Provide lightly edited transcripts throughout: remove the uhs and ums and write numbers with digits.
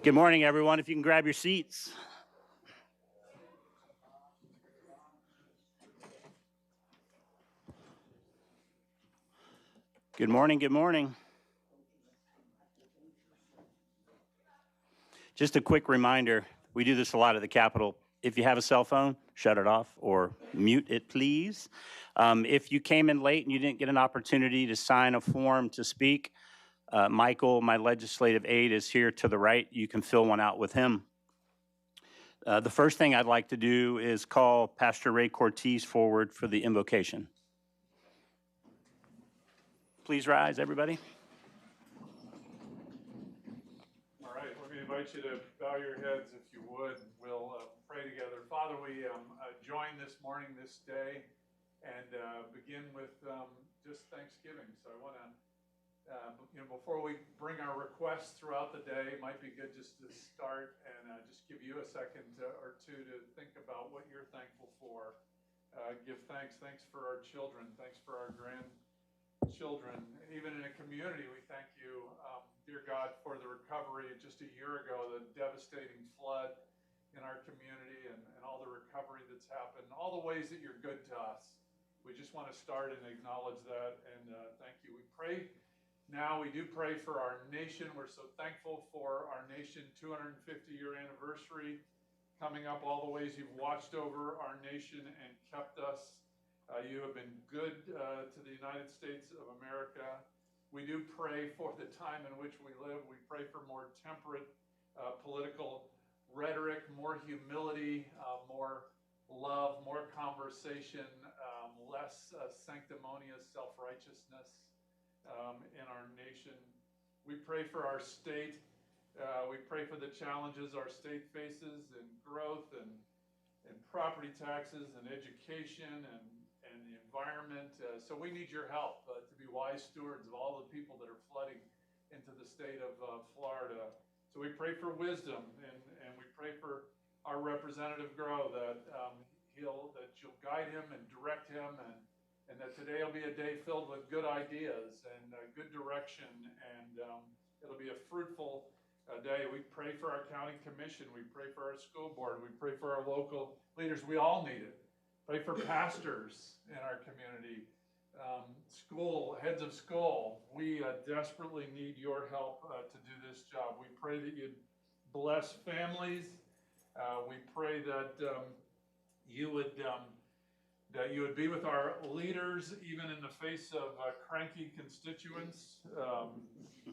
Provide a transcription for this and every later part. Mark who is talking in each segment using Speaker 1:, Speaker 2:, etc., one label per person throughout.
Speaker 1: Good morning, everyone. If you can grab your seats. Good morning, good morning. Just a quick reminder, we do this a lot at the Capitol. If you have a cell phone, shut it off or mute it, please. If you came in late and you didn't get an opportunity to sign a form to speak, Michael, my legislative aide, is here to the right. You can fill one out with him. The first thing I'd like to do is call Pastor Ray Cortez forward for the invocation. Please rise, everybody.
Speaker 2: All right, let me invite you to bow your heads if you would. We'll pray together. Father, we join this morning, this day, and begin with just Thanksgiving. So I want to, before we bring our requests throughout the day, it might be good just to start and just give you a second or two to think about what you're thankful for. Give thanks. Thanks for our children. Thanks for our grandchildren. Even in a community, we thank you, dear God, for the recovery just a year ago, the devastating flood in our community and all the recovery that's happened, all the ways that you're good to us. We just want to start and acknowledge that and thank you. We pray now, we do pray for our nation. We're so thankful for our nation 250-year anniversary coming up, all the ways you've watched over our nation and kept us. You have been good to the United States of America. We do pray for the time in which we live. We pray for more temperate political rhetoric, more humility, more love, more conversation, less sanctimonious self-righteousness in our nation. We pray for our state. We pray for the challenges our state faces in growth and property taxes and education and the environment. So we need your help to be wise stewards of all the people that are flooding into the state of Florida. So we pray for wisdom and we pray for our Representative Grow that you'll guide him and direct him and that today will be a day filled with good ideas and good direction, and it'll be a fruitful day. We pray for our county commission. We pray for our school board. We pray for our local leaders. We all need it. Pray for pastors in our community, heads of school. We desperately need your help to do this job. We pray that you'd bless families. We pray that you would be with our leaders, even in the face of cranky constituents.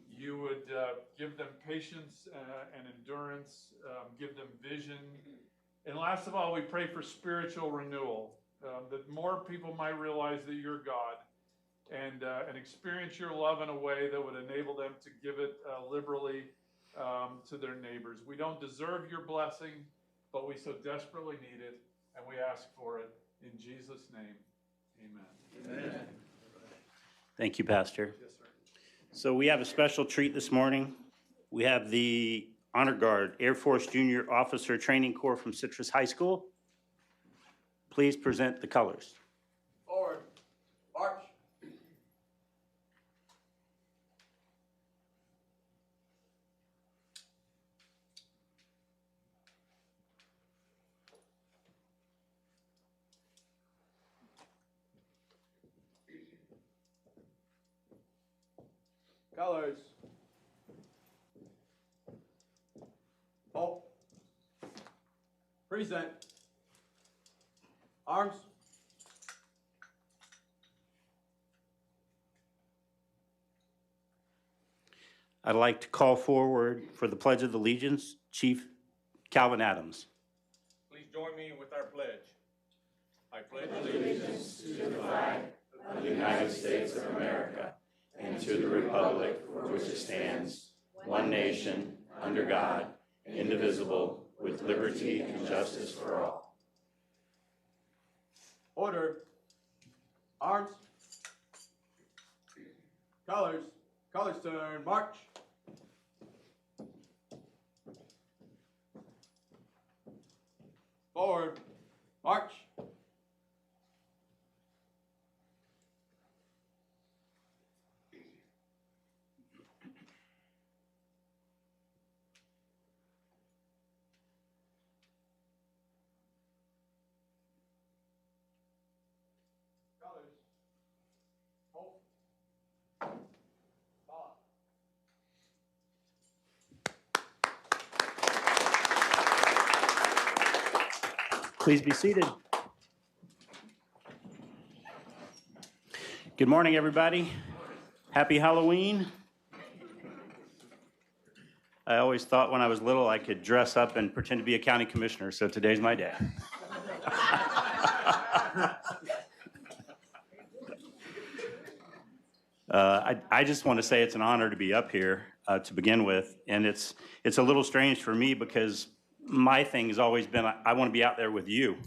Speaker 2: You would give them patience and endurance, give them vision. And last of all, we pray for spiritual renewal, that more people might realize that you're God and experience your love in a way that would enable them to give it liberally to their neighbors. We don't deserve your blessing, but we so desperately need it, and we ask for it. In Jesus' name, amen.
Speaker 1: Amen. Thank you, Pastor.
Speaker 2: Yes, sir.
Speaker 1: So we have a special treat this morning. We have the Honor Guard Air Force Junior Officer Training Corps from Citrus High School. Please present the colors.
Speaker 3: Forward, march. Colors. Halt. Present. Arms.
Speaker 1: I'd like to call forward for the Pledge of Allegiance, Chief Calvin Adams.
Speaker 3: Please join me with our pledge. I pledge
Speaker 4: allegiance to the flag of the United States of America and to the republic for which it stands, one nation, under God, indivisible, with liberty and justice for all.
Speaker 3: Order. Arms. Colors. Colors turn. March. Forward. March.
Speaker 1: Please be seated. Good morning, everybody. Happy Halloween. I always thought when I was little I could dress up and pretend to be a county commissioner, so today's my day. I just want to say it's an honor to be up here to begin with, and it's a little strange for me because my thing has always been I want to be out there with you,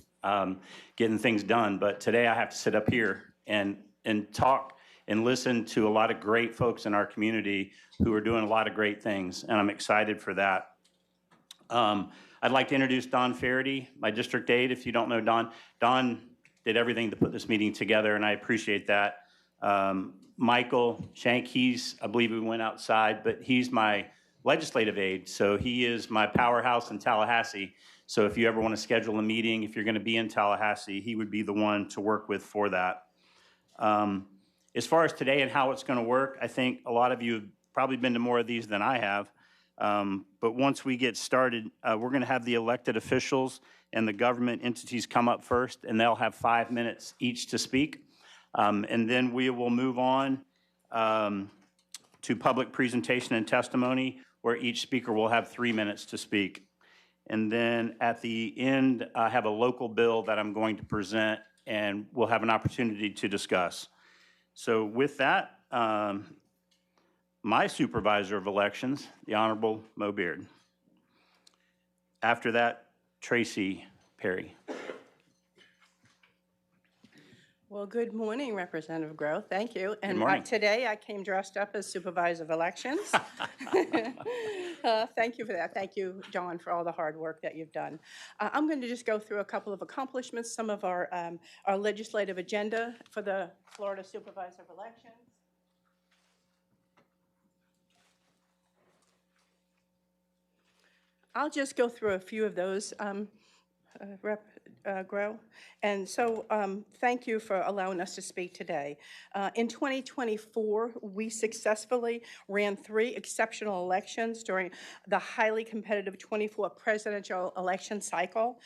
Speaker 1: getting things done. But today I have to sit up here and talk and listen to a lot of great folks in our community who are doing a lot of great things, and I'm excited for that. I'd like to introduce Don Faraday, my district aide. If you don't know Don, Don did everything to put this meeting together, and I appreciate that. Michael Shank, I believe we went outside, but he's my legislative aide, so he is my powerhouse in Tallahassee. So if you ever want to schedule a meeting, if you're going to be in Tallahassee, he would be the one to work with for that. As far as today and how it's going to work, I think a lot of you have probably been to more of these than I have. But once we get started, we're going to have the elected officials and the government entities come up first, and they'll have 5 minutes each to speak. And then we will move on to public presentation and testimony, where each speaker will have 3 minutes to speak. And then at the end, I have a local bill that I'm going to present, and we'll have an opportunity to discuss. So with that, my supervisor of elections, the Honorable Mo Beard. After that, Tracy Perry.
Speaker 5: Well, good morning, Representative Grow. Thank you. And
Speaker 1: Good morning.
Speaker 5: Today I came dressed up as Supervisor of Elections. Thank you for that. Thank you, John, for all the hard work that you've done. I'm going to just go through a couple of accomplishments, some of our legislative agenda for the Florida Supervisor of Elections. I'll just go through a few of those, Rep. Grow. And so thank you for allowing us to speak today. In 2024, we successfully ran 3 exceptional elections during the highly competitive 24 presidential election cycle.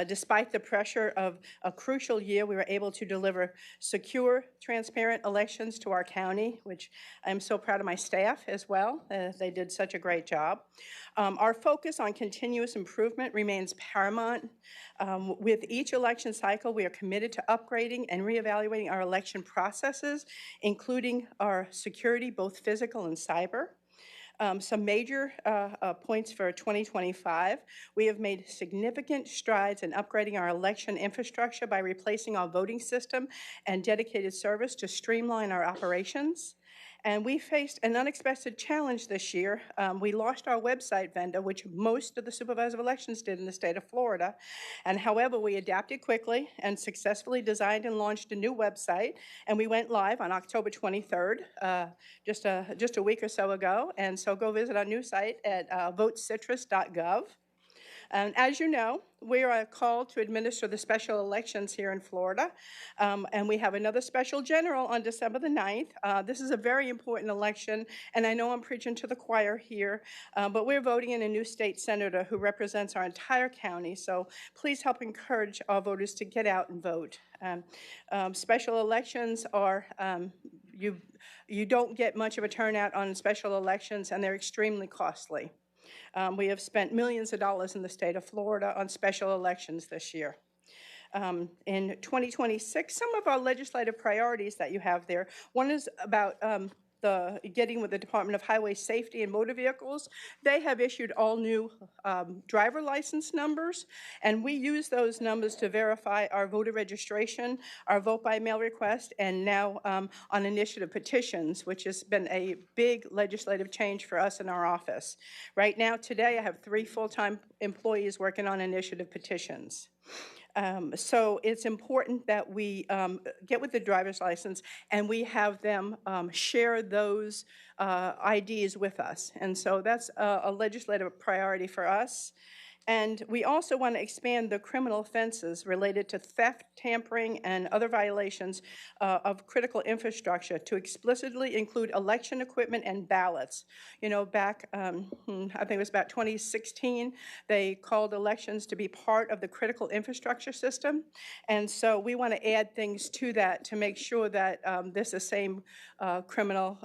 Speaker 5: Despite the pressure of a crucial year, we were able to deliver secure, transparent elections to our county, which I'm so proud of my staff as well. They did such a great job. Our focus on continuous improvement remains paramount. With each election cycle, we are committed to upgrading and reevaluating our election processes, including our security, both physical and cyber. Some major points for 2025. We have made significant strides in upgrading our election infrastructure by replacing our voting system and dedicated service to streamline our operations. And we faced an unexpected challenge this year. We lost our website vendor, which most of the supervisor of elections did in the state of Florida. And however, we adapted quickly and successfully designed and launched a new website. And we went live on October 23rd, just a week or so ago. And so go visit our new site at votecitrus.gov. And as you know, we are called to administer the special elections here in Florida, and we have another special general on December the 9th. This is a very important election, and I know I'm preaching to the choir here, but we're voting in a new state senator who represents our entire county, so please help encourage our voters to get out and vote. Special elections are, you don't get much of a turnout on special elections, and they're extremely costly. We have spent millions of dollars in the state of Florida on special elections this year. In 2026, some of our legislative priorities that you have there, one is about getting with the Department of Highway Safety and Motor Vehicles. They have issued all new driver license numbers, and we use those numbers to verify our voter registration, our vote by mail request, and now on initiative petitions, which has been a big legislative change for us in our office. Right now, today, I have 3 full-time employees working on initiative petitions. So it's important that we get with the driver's license and we have them share those IDs with us. And so that's a legislative priority for us. And we also want to expand the criminal offenses related to theft, tampering, and other violations of critical infrastructure to explicitly include election equipment and ballots. You know, back, I think it was about 2016, they called elections to be part of the critical infrastructure system. And so we want to add things to that to make sure that this is the same criminal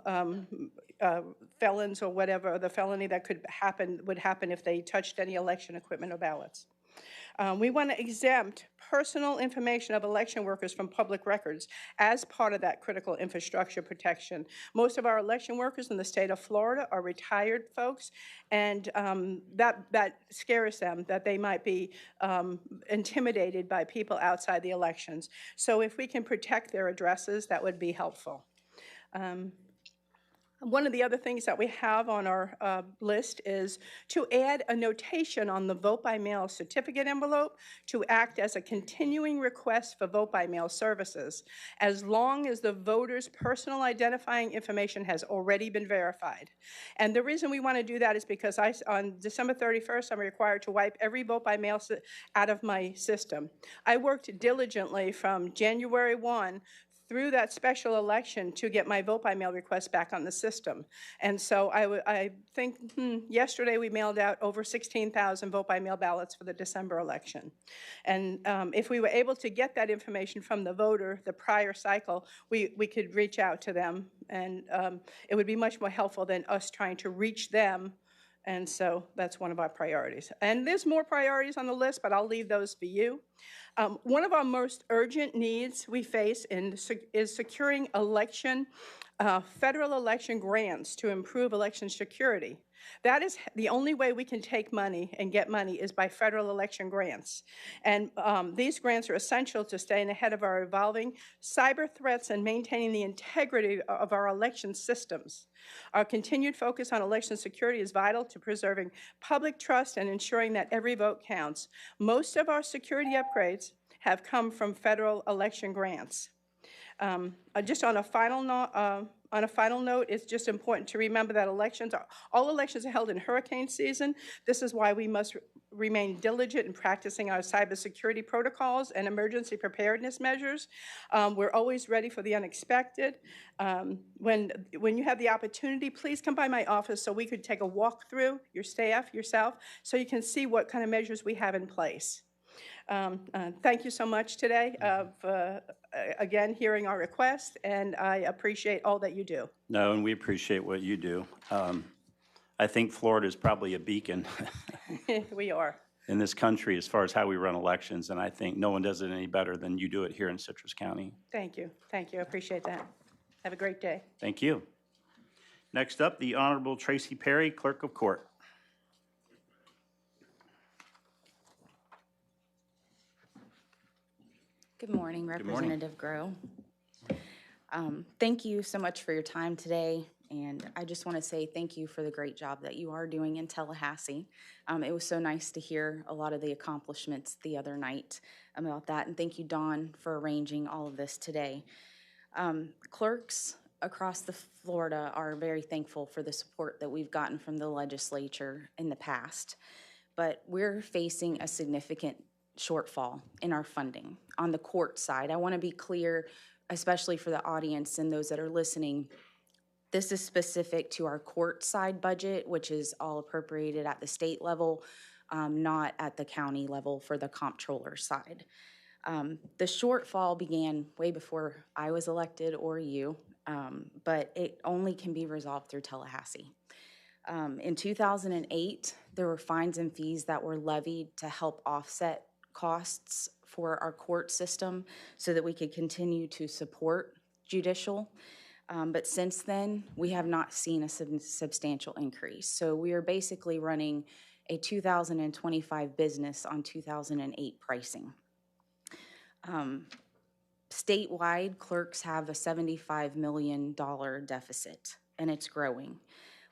Speaker 5: felons or whatever, the felony that would happen if they touched any election equipment or ballots. We want to exempt personal information of election workers from public records as part of that critical infrastructure protection. Most of our election workers in the state of Florida are retired folks, and that scares them, that they might be intimidated by people outside the elections. So if we can protect their addresses, that would be helpful. One of the other things that we have on our list is to add a notation on the vote-by-mail certificate envelope to act as a continuing request for vote-by-mail services, as long as the voter's personal identifying information has already been verified. And the reason we want to do that is because on December 31st, I'm required to wipe every vote-by-mail out of my system. I worked diligently from January 1 through that special election to get my vote-by-mail request back on the system. And so I think yesterday we mailed out over 16,000 vote-by-mail ballots for the December election. And if we were able to get that information from the voter the prior cycle, we could reach out to them, and it would be much more helpful than us trying to reach them. And so that's one of our priorities. And there's more priorities on the list, but I'll leave those for you. One of our most urgent needs we face is securing federal election grants to improve election security. That is the only way we can take money and get money is by federal election grants. And these grants are essential to staying ahead of our evolving cyber threats and maintaining the integrity of our election systems. Our continued focus on election security is vital to preserving public trust and ensuring that every vote counts. Most of our security upgrades have come from federal election grants. Just on a final note, it's just important to remember that all elections are held in hurricane season. This is why we must remain diligent in practicing our cybersecurity protocols and emergency preparedness measures. We're always ready for the unexpected. When you have the opportunity, please come by my office so we could take a walk through, your staff, yourself, so you can see what kind of measures we have in place. Thank you so much today for, again, hearing our request, and I appreciate all that you do.
Speaker 1: No, and we appreciate what you do. I think Florida is probably a beacon
Speaker 5: We are.
Speaker 1: in this country as far as how we run elections, and I think no one does it any better than you do it here in Citrus County.
Speaker 5: Thank you. Thank you. I appreciate that. Have a great day.
Speaker 1: Thank you. Next up, the Honorable Tracy Perry, Clerk of Court.
Speaker 6: Good morning, Representative Grow. Thank you so much for your time today, and I just want to say thank you for the great job that you are doing in Tallahassee. It was so nice to hear a lot of the accomplishments the other night about that, and thank you, Dawn, for arranging all of this today. Clerks across Florida are very thankful for the support that we've gotten from the legislature in the past, but we're facing a significant shortfall in our funding. On the court side, I want to be clear, especially for the audience and those that are listening, this is specific to our court side budget, which is all appropriated at the state level, not at the county level for the comptroller side. The shortfall began way before I was elected or you, but it only can be resolved through Tallahassee. In 2008, there were fines and fees that were levied to help offset costs for our court system so that we could continue to support judicial. But since then, we have not seen a substantial increase. So we are basically running a 2025 business on 2008 pricing. Statewide, clerks have a $75 million deficit, and it's growing.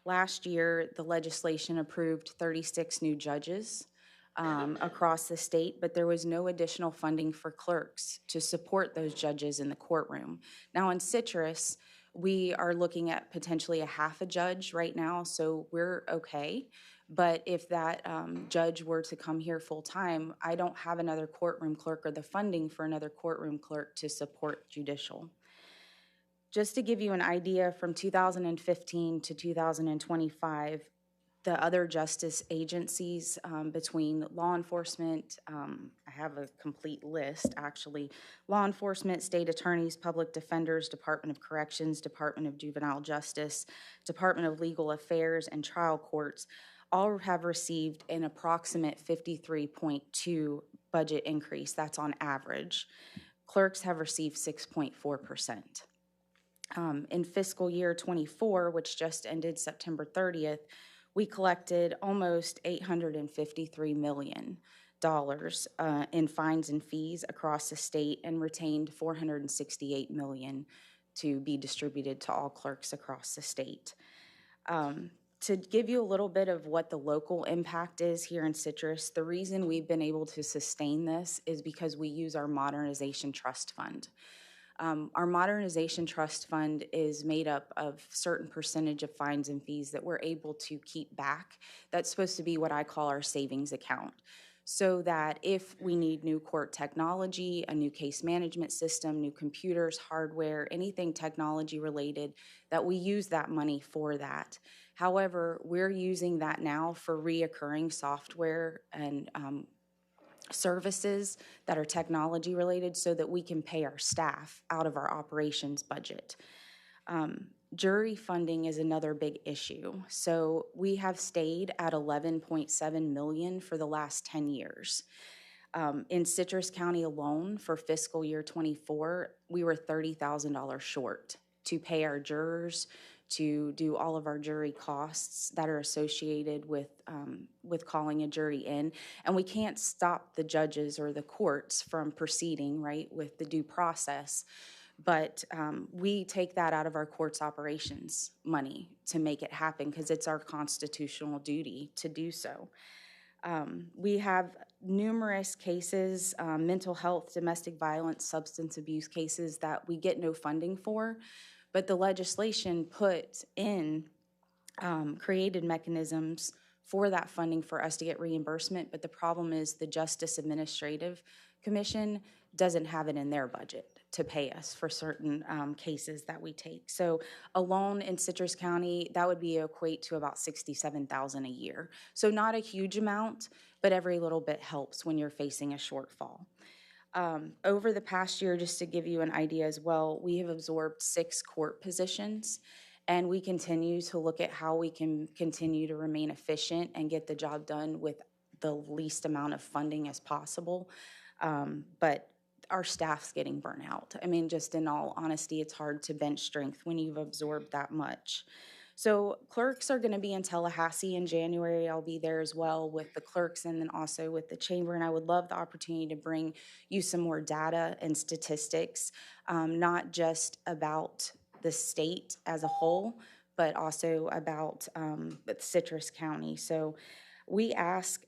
Speaker 6: Last year, the legislation approved 36 new judges across the state, but there was no additional funding for clerks to support those judges in the courtroom. Now in Citrus, we are looking at potentially a half a judge right now, so we're okay, But if that judge were to come here full-time, I don't have another courtroom clerk or the funding for another courtroom clerk to support judicial. Just to give you an idea, from 2015 to 2025, the other justice agencies between law enforcement, I have a complete list actually, law enforcement, state attorneys, public defenders, Department of Corrections, Department of Juvenile Justice, Department of Legal Affairs, and trial courts all have received an approximate 53.2 budget increase. That's on average. Clerks have received 6.4%. In fiscal year 24, which just ended September 30th, we collected almost $853 million in fines and fees across the state and retained $468 million to be distributed to all clerks across the state. To give you a little bit of what the local impact is here in Citrus, the reason we've been able to sustain this is because we use our Modernization Trust Fund. Our Modernization Trust Fund is made up of certain percentage of fines and fees that we're able to keep back. That's supposed to be what I call our savings account, so that if we need new court technology, a new case management system, new computers, hardware, anything technology related, that we use that money for that. However, we're using that now for reoccurring software and services that are technology related so that we can pay our staff out of our operations budget. Jury funding is another big issue. So we have stayed at $11.7 million for the last 10 years. In Citrus County alone for fiscal year 24, we were $30,000 short to pay our jurors, to do all of our jury costs that are associated with calling a jury in. And we can't stop the judges or the courts from proceeding, right, with the due process. But we take that out of our court's operations money to make it happen because it's our constitutional duty to do so. We have numerous cases, mental health, domestic violence, substance abuse cases that we get no funding for. But the legislation put in, created mechanisms for that funding for us to get reimbursement. But the problem is the Justice Administrative Commission doesn't have it in their budget to pay us for certain cases that we take. So alone in Citrus County, that would be equate to about $67,000 a year. So not a huge amount, but every little bit helps when you're facing a shortfall. Over the past year, just to give you an idea as well, we have absorbed 6 court positions, and we continue to look at how we can continue to remain efficient and get the job done with the least amount of funding as possible. But our staff's getting burnt out. I mean, just in all honesty, it's hard to bench strength when you've absorbed that much. So clerks are going to be in Tallahassee in January. I'll be there as well with the clerks and then also with the chamber. And I would love the opportunity to bring you some more data and statistics, not just about the state as a whole, but also about Citrus County. So we ask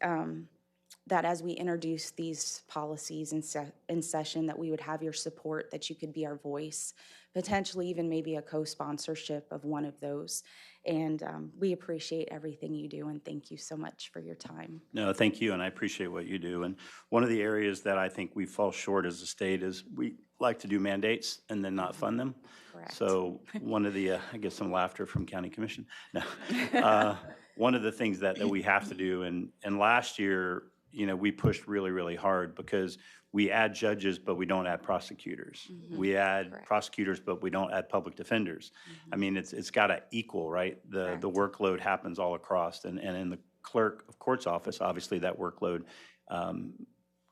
Speaker 6: that as we introduce these policies in session, that we would have your support, that you could be our voice, potentially even maybe a co-sponsorship of one of those. And we appreciate everything you do, and thank you so much for your time.
Speaker 1: No, thank you, and I appreciate what you do. And one of the areas that I think we fall short as a state is we like to do mandates and then not fund them.
Speaker 6: Correct.
Speaker 1: So one of the, I get some laughter from County Commission. No. One of the things that we have to do, and last year, you know, we pushed really, really hard because we add judges, but we don't add prosecutors. Mm-hmm. We add Correct. Prosecutors, but we don't add public defenders. Mm-hmm. I mean, it's got to equal, right? The workload happens all across, and in the clerk of court's office, obviously that workload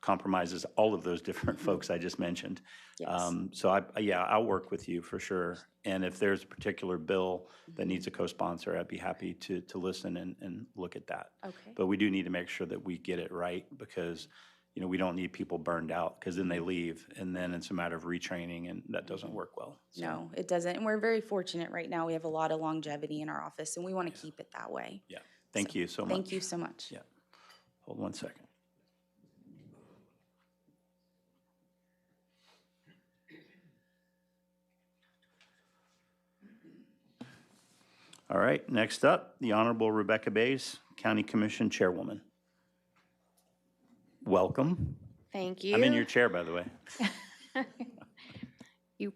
Speaker 1: compromises all of those different folks I just mentioned. Yes. So I'll work with you for sure. And if there's a particular bill that needs a co-sponsor, I'd be happy to listen and look at that. Okay. But we do need to make sure that we get it right because, you know, we don't need people burned out because then they leave and then it's a matter of retraining and that doesn't work well. So.
Speaker 6: No, it doesn't. And we're very fortunate right now. We have a lot of longevity in our office and we want to keep it that way.
Speaker 1: Yeah. Thank you so much.
Speaker 6: Thank you so much.
Speaker 1: Yeah. Hold 1 second. All right, next up, the Honorable Rebecca Blaise, County Commission Chairwoman. Welcome.
Speaker 7: Thank you.
Speaker 1: I'm in your chair, by the way.
Speaker 7: You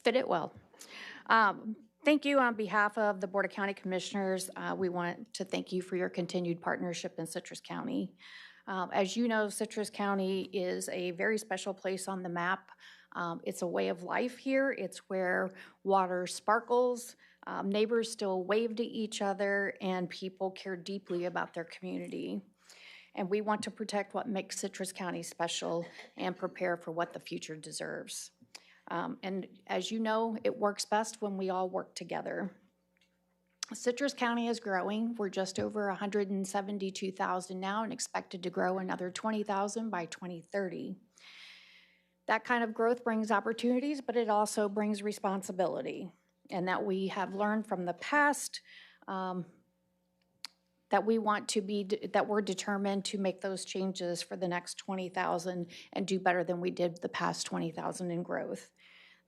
Speaker 7: fit it well. Thank you on behalf of the Board of County Commissioners. We want to thank you for your continued partnership in Citrus County. As you know, Citrus County is a very special place on the map. It's a way of life here. It's where water sparkles, neighbors still wave to each other, and people care deeply about their community. And we want to protect what makes Citrus County special and prepare for what the future deserves. And as you know, it works best when we all work together. Citrus County is growing. We're just over 172,000 now and expected to grow another 20,000 by 2030. That kind of growth brings opportunities, but it also brings responsibility. And that we have learned from the past that we're determined to make those changes for the next 20,000 and do better than we did the past 20,000 in growth.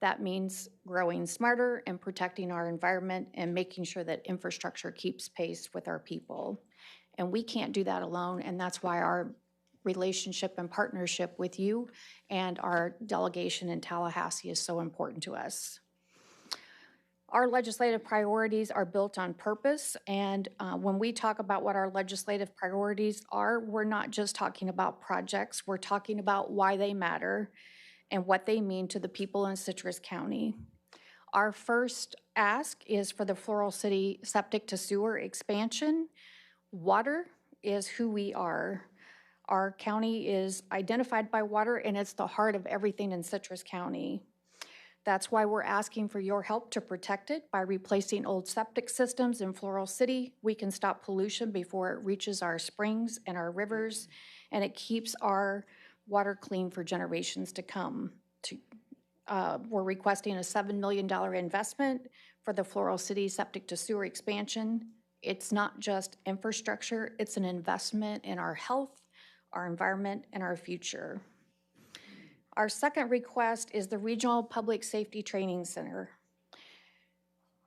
Speaker 7: That means growing smarter and protecting our environment and making sure that infrastructure keeps pace with our people. And we can't do that alone, and that's why our relationship and partnership with you and our delegation in Tallahassee is so important to us. Our legislative priorities are built on purpose, and when we talk about what our legislative priorities are, we're not just talking about projects, we're talking about why they matter and what they mean to the people in Citrus County. Our first ask is for the Floral City septic to sewer expansion. Water is who we are. Our county is identified by water, and it's the heart of everything in Citrus County. That's why we're asking for your help to protect it by replacing old septic systems in Floral City. We can stop pollution before it reaches our springs and our rivers, and it keeps our water clean for generations to come. We're requesting a $7 million investment for the Floral City septic to sewer expansion. It's not just infrastructure, it's an investment in our health, our environment, and our future. Our second request is the Regional Public Safety Training Center.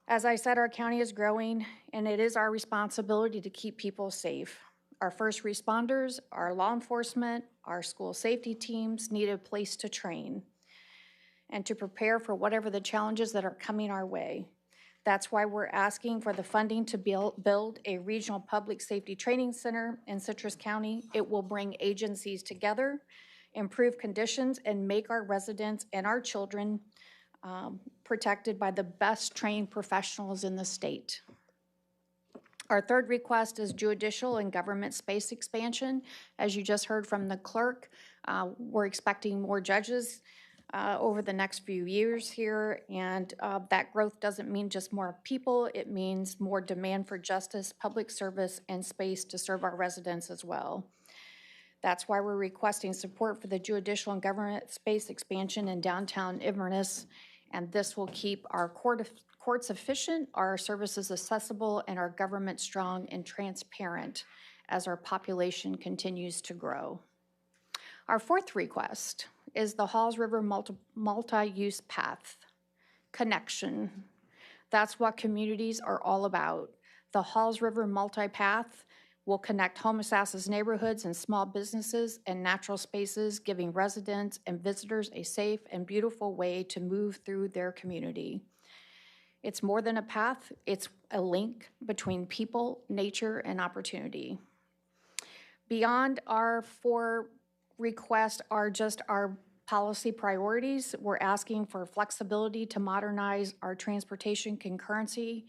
Speaker 7: As I said, our county is growing, and it is our responsibility to keep people safe. Our first responders, our law enforcement, our school safety teams need a place to train and to prepare for whatever the challenges that are coming our way. That's why we're asking for the funding to build a regional public safety training center in Citrus County. It will bring agencies together, improve conditions, and make our residents and our children protected by the best trained professionals in the state. Our third request is judicial and government space expansion. As you just heard from the clerk, we're expecting more judges over the next few years here, and that growth doesn't mean just more people, it means more demand for justice, public service, and space to serve our residents as well. That's why we're requesting support for the judicial and government space expansion in downtown Inverness, and this will keep our courts efficient, our services accessible, and our government strong and transparent as our population continues to grow. Our fourth request is the Halls River multi-use path connection. That's what communities are all about. The Halls River multi-path will connect Homosassa neighborhoods and small businesses and natural spaces, giving residents and visitors a safe and beautiful way to move through their community. It's more than a path, it's a link between people, nature, and opportunity. Beyond our four requests are just our policy priorities. We're asking for flexibility to modernize our transportation concurrency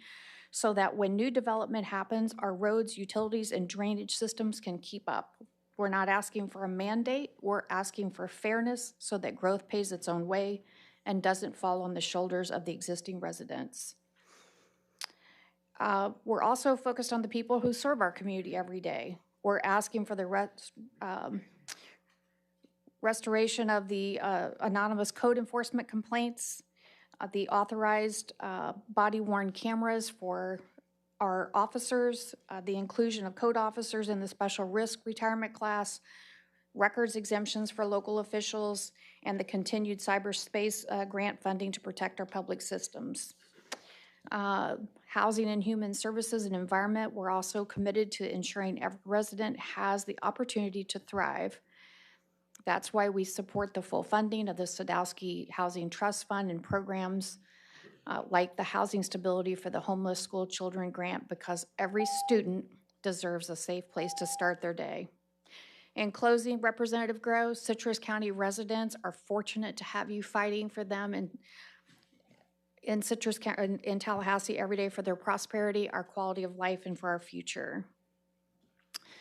Speaker 7: so that when new development happens, our roads, utilities, and drainage systems can keep up. We're not asking for a mandate, we're asking for fairness so that growth pays its own way and doesn't fall on the shoulders of the existing residents. We're also focused on the people who serve our community every day. We're asking for the restoration of the anonymous code enforcement complaints, the authorized body-worn cameras for our officers, the inclusion of code officers in the special risk retirement class, records exemptions for local officials, and the continued cyberspace grant funding to protect our public systems. Housing and Human Services and Environment, we're also committed to ensuring every resident has the opportunity to thrive. That's why we support the full funding of the Sadowski Housing Trust Fund and programs like the Housing Stability for the Homeless School Children Grant, because every student deserves a safe place to start their day. In closing, Representative Gross, Citrus County residents are fortunate to have you fighting for them in Citrus County, in Tallahassee every day, for their prosperity, our quality of life, and for our future.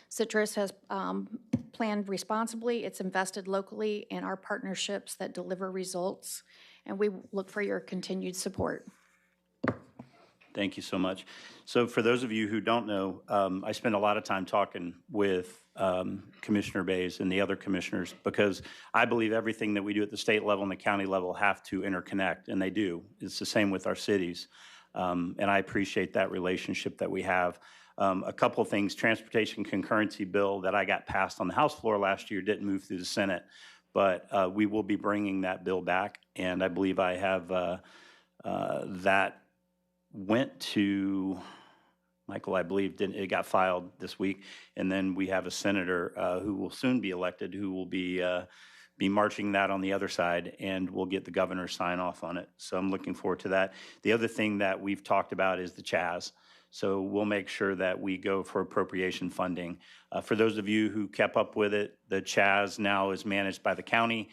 Speaker 7: Citrus has planned responsibly. It's invested locally in our partnerships that deliver results, and we look for your continued support.
Speaker 1: Thank you so much. So for those of you who don't know, I spend a lot of time talking with Commissioner Blaise and the other commissioners, because I believe everything that we do at the state level and the county level have to interconnect, and they do. It's the same with our cities, and I appreciate that relationship that we have. A couple of things: transportation concurrency bill that I got passed on the House floor last year didn't move through the Senate, but we will be bringing that bill back, and I believe I have that went to Michael, I believe, it got filed this week, and then we have a senator who will soon be elected who will be marching that on the other side, and we'll get the governor's sign off on it. So I'm looking forward to that. The other thing that we've talked about is the CHAZ. So we'll make sure that we go for appropriation funding. For those of you who kept up with it, the CHAZ now is managed by the county.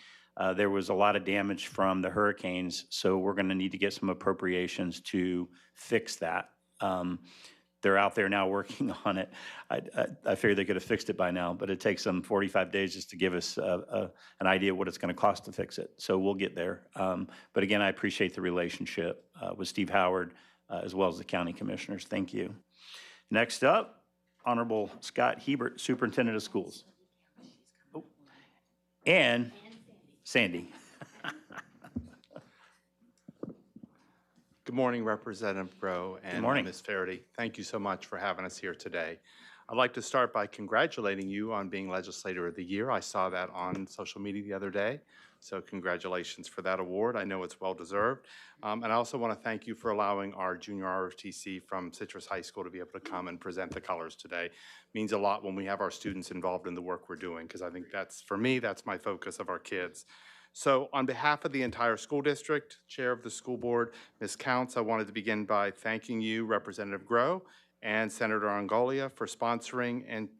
Speaker 1: There was a lot of damage from the hurricanes, so we're going to need to get some appropriations to fix that. They're out there now working on it. I figured they could have fixed it by now, but it takes them 45 days just to give us an idea what it's going to cost to fix it. So we'll get there. But again, I appreciate the relationship with Steve Howard as well as the county commissioners. Thank you. Next up, Honorable Scott Hebert, Superintendent of Schools. Oh. And Sandy.
Speaker 8: Good morning, Representative Grow and
Speaker 1: Ms.
Speaker 8: Faraday. Thank you so much for having us here today. I'd like to start by congratulating you on being Legislator of the Year. I saw that on social media the other day, so congratulations for that award. I know it's well-deserved. And I also want to thank you for allowing our junior ROTC from Citrus High School to be able to come and present the colors today. It means a lot when we have our students involved in the work we're doing, because I think that's, for me, that's my focus of our kids. So on behalf of the entire school district, Chair of the School Board, Ms. Counts, I wanted to begin by thanking you, Representative Grow, and Senator Ingoglia for sponsoring, and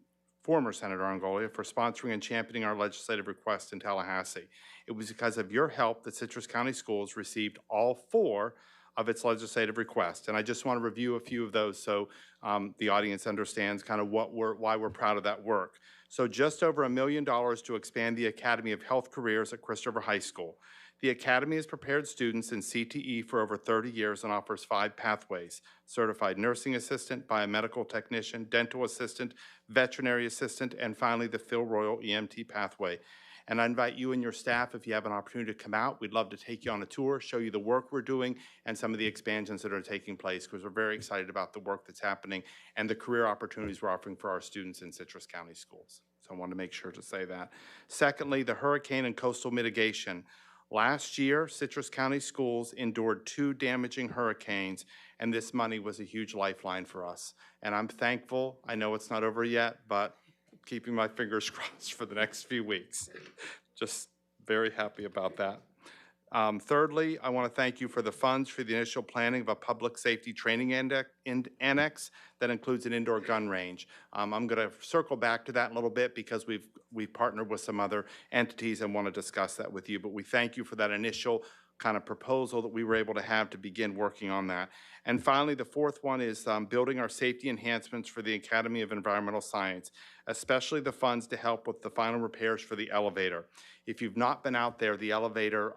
Speaker 8: former Senator Ingoglia for sponsoring and championing our legislative request in Tallahassee. It was because of your help that Citrus County Schools received all 4 of its legislative requests. And I just want to review a few of those so the audience understands kind of why we're proud of that work. So just over $1 million to expand the Academy of Health Careers at Christopher High School. The Academy has prepared students in CTE for over 30 years and offers 5 pathways: certified nursing assistant, biomedical technician, dental assistant, veterinary assistant, and finally the Phil Royal EMT pathway. And I invite you and your staff, if you have an opportunity to come out, we'd love to take you on a tour, show you the work we're doing and some of the expansions that are taking place, because we're very excited about the work that's happening and the career opportunities we're offering for our students in Citrus County schools. So I want to make sure to say that. Secondly, the hurricane and coastal mitigation. Last year, Citrus County schools endured 2 damaging hurricanes, and this money was a huge lifeline for us. And I'm thankful. I know it's not over yet, but keeping my fingers crossed for the next few weeks. Just very happy about that. Thirdly, I want to thank you for the funds for the initial planning of a public safety training annex that includes an indoor gun range. I'm going to circle back to that in a little bit because we've partnered with some other entities and want to discuss that with you. But we thank you for that initial kind of proposal that we were able to have to begin working on that. And finally, the 4th one is building our safety enhancements for the Academy of Environmental Science, especially the funds to help with the final repairs for the elevator. If you've not been out there, the elevator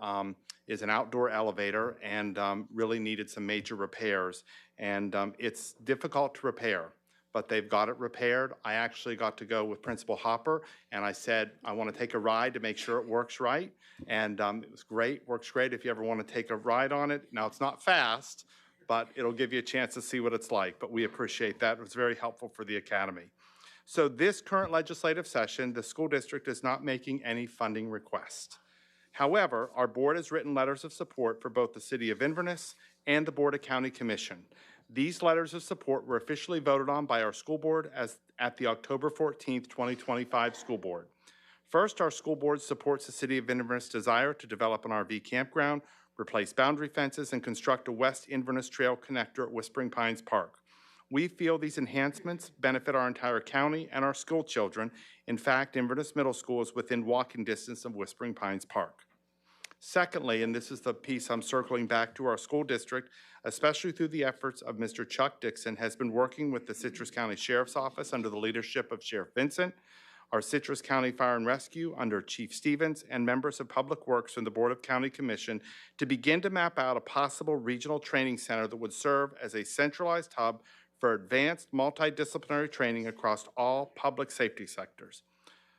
Speaker 8: is an outdoor elevator and really needed some major repairs. And it's difficult to repair, but they've got it repaired. I actually got to go with Principal Hopper, and I said, I want to take a ride to make sure it works right. And it was great, works great if you ever want to take a ride on it. Now, it's not fast, but it'll give you a chance to see what it's like. But we appreciate that. It was very helpful for the Academy. So this current legislative session, the school district is not making any funding request. However, our board has written letters of support for both the city of Inverness and the Board of County Commission. These letters of support were officially voted on by our school board at the October 14th, 2025 school board. First, our school board supports the City of Inverness' desire to develop an RV campground, replace boundary fences, and construct a West Inverness Trail connector at Whispering Pines Park. We feel these enhancements benefit our entire county and our school children. In fact, Inverness Middle School is within walking distance of Whispering Pines Park. Secondly, and this is the piece I'm circling back to, our school district, especially through the efforts of Mr. Chuck Dixon, has been working with the Citrus County Sheriff's Office under the leadership of Sheriff Vincent, our Citrus County Fire and Rescue under Chief Stevens, and members of Public Works from the Board of County Commission to begin to map out a possible regional training center that would serve as a centralized hub for advanced multidisciplinary training across all public safety sectors.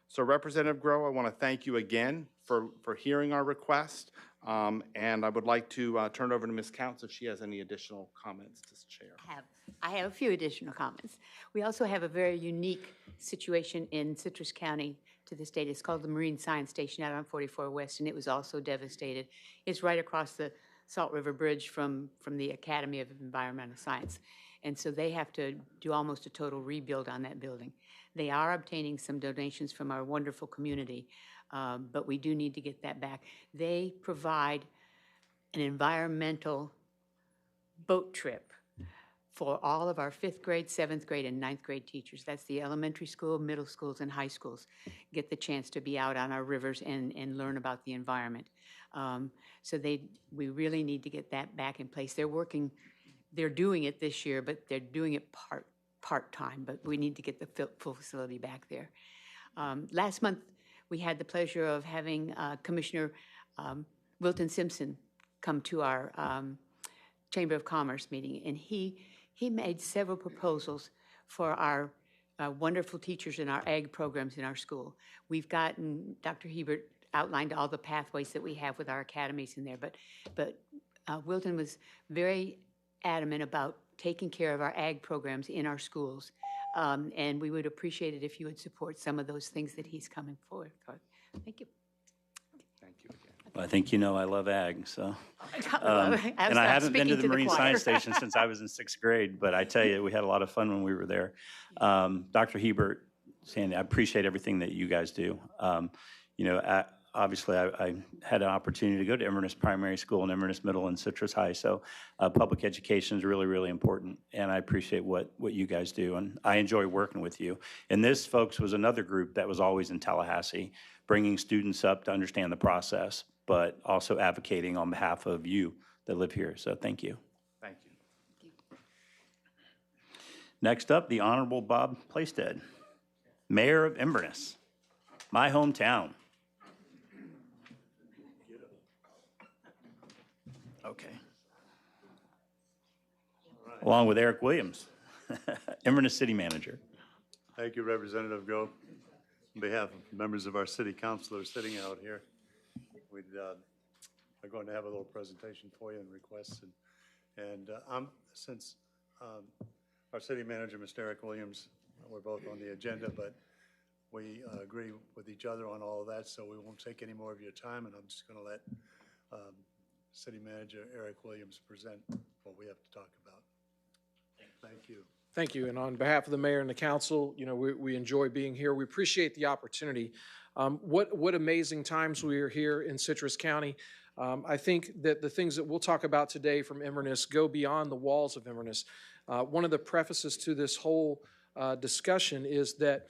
Speaker 8: So Representative Grow, I want to thank you again for hearing our request, and I would like to turn it over to Ms. Counts if she has any additional comments to share.
Speaker 9: I have a few additional comments. We also have a very unique situation in Citrus County to this date. It's called the Marine Science Station out on 44 West, and it was also devastated. It's right across the Salt River Bridge from the Academy of Environmental Science. And so they have to do almost a total rebuild on that building. They are obtaining some donations from our wonderful community, but we do need to get that back. They provide an environmental boat trip for all of our 5th grade, 7th grade, and 9th grade teachers. That's the elementary school, middle schools, and high schools. Get the chance to be out on our rivers and learn about the environment. So we really need to get that back in place. They're doing it this year, but they're doing it part-time, but we need to get the full facility back there. Last month, we had the pleasure of having Commissioner Wilton Simpson come to our Chamber of Commerce meeting, and he made several proposals for our wonderful teachers in our ag programs in our school. We've gotten, Dr. Hebert outlined all the pathways that we have with our academies in there, but Wilton was very adamant about taking care of our ag programs in our schools, and we would appreciate it if you would support some of those things that he's coming forward for. Thank you.
Speaker 8: Thank you again.
Speaker 1: Well, I think you know I love ag, so.
Speaker 9: I
Speaker 1: And I haven't been to the Marine Science Station since I was in 6th grade, but I tell you, we had a lot of fun when we were there. Dr. Hebert, Sandy, I appreciate everything that you guys do. Obviously, I had an opportunity to go to Inverness Primary School and Inverness Middle and Citrus High, so public education is really, really important, and I appreciate what you guys do, and I enjoy working with you. And this, folks, was another group that was always in Tallahassee, bringing students up to understand the process, but also advocating on behalf of you that live here, so thank you.
Speaker 8: Thank you.
Speaker 1: Next up, the Honorable Bob Plaisted, Mayor of Inverness, my hometown. Okay. Along with Eric Williams, Inverness City Manager.
Speaker 10: Thank you, Representative Go. On behalf of members of our city council that are sitting out here, we are going to have a little presentation for you and requests. Since our city manager, Mr. Eric Williams, we're both on the agenda, but we agree with each other on all of that, so we won't take any more of your time, and I'm just going to let City Manager Eric Williams present what we have to talk about. Thank you.
Speaker 11: Thank you. And on behalf of the mayor and the council, we enjoy being here. We appreciate the opportunity. What amazing times we are here in Citrus County. I think that the things that we'll talk about today from Inverness go beyond the walls of Inverness. One of the prefaces to this whole discussion is that,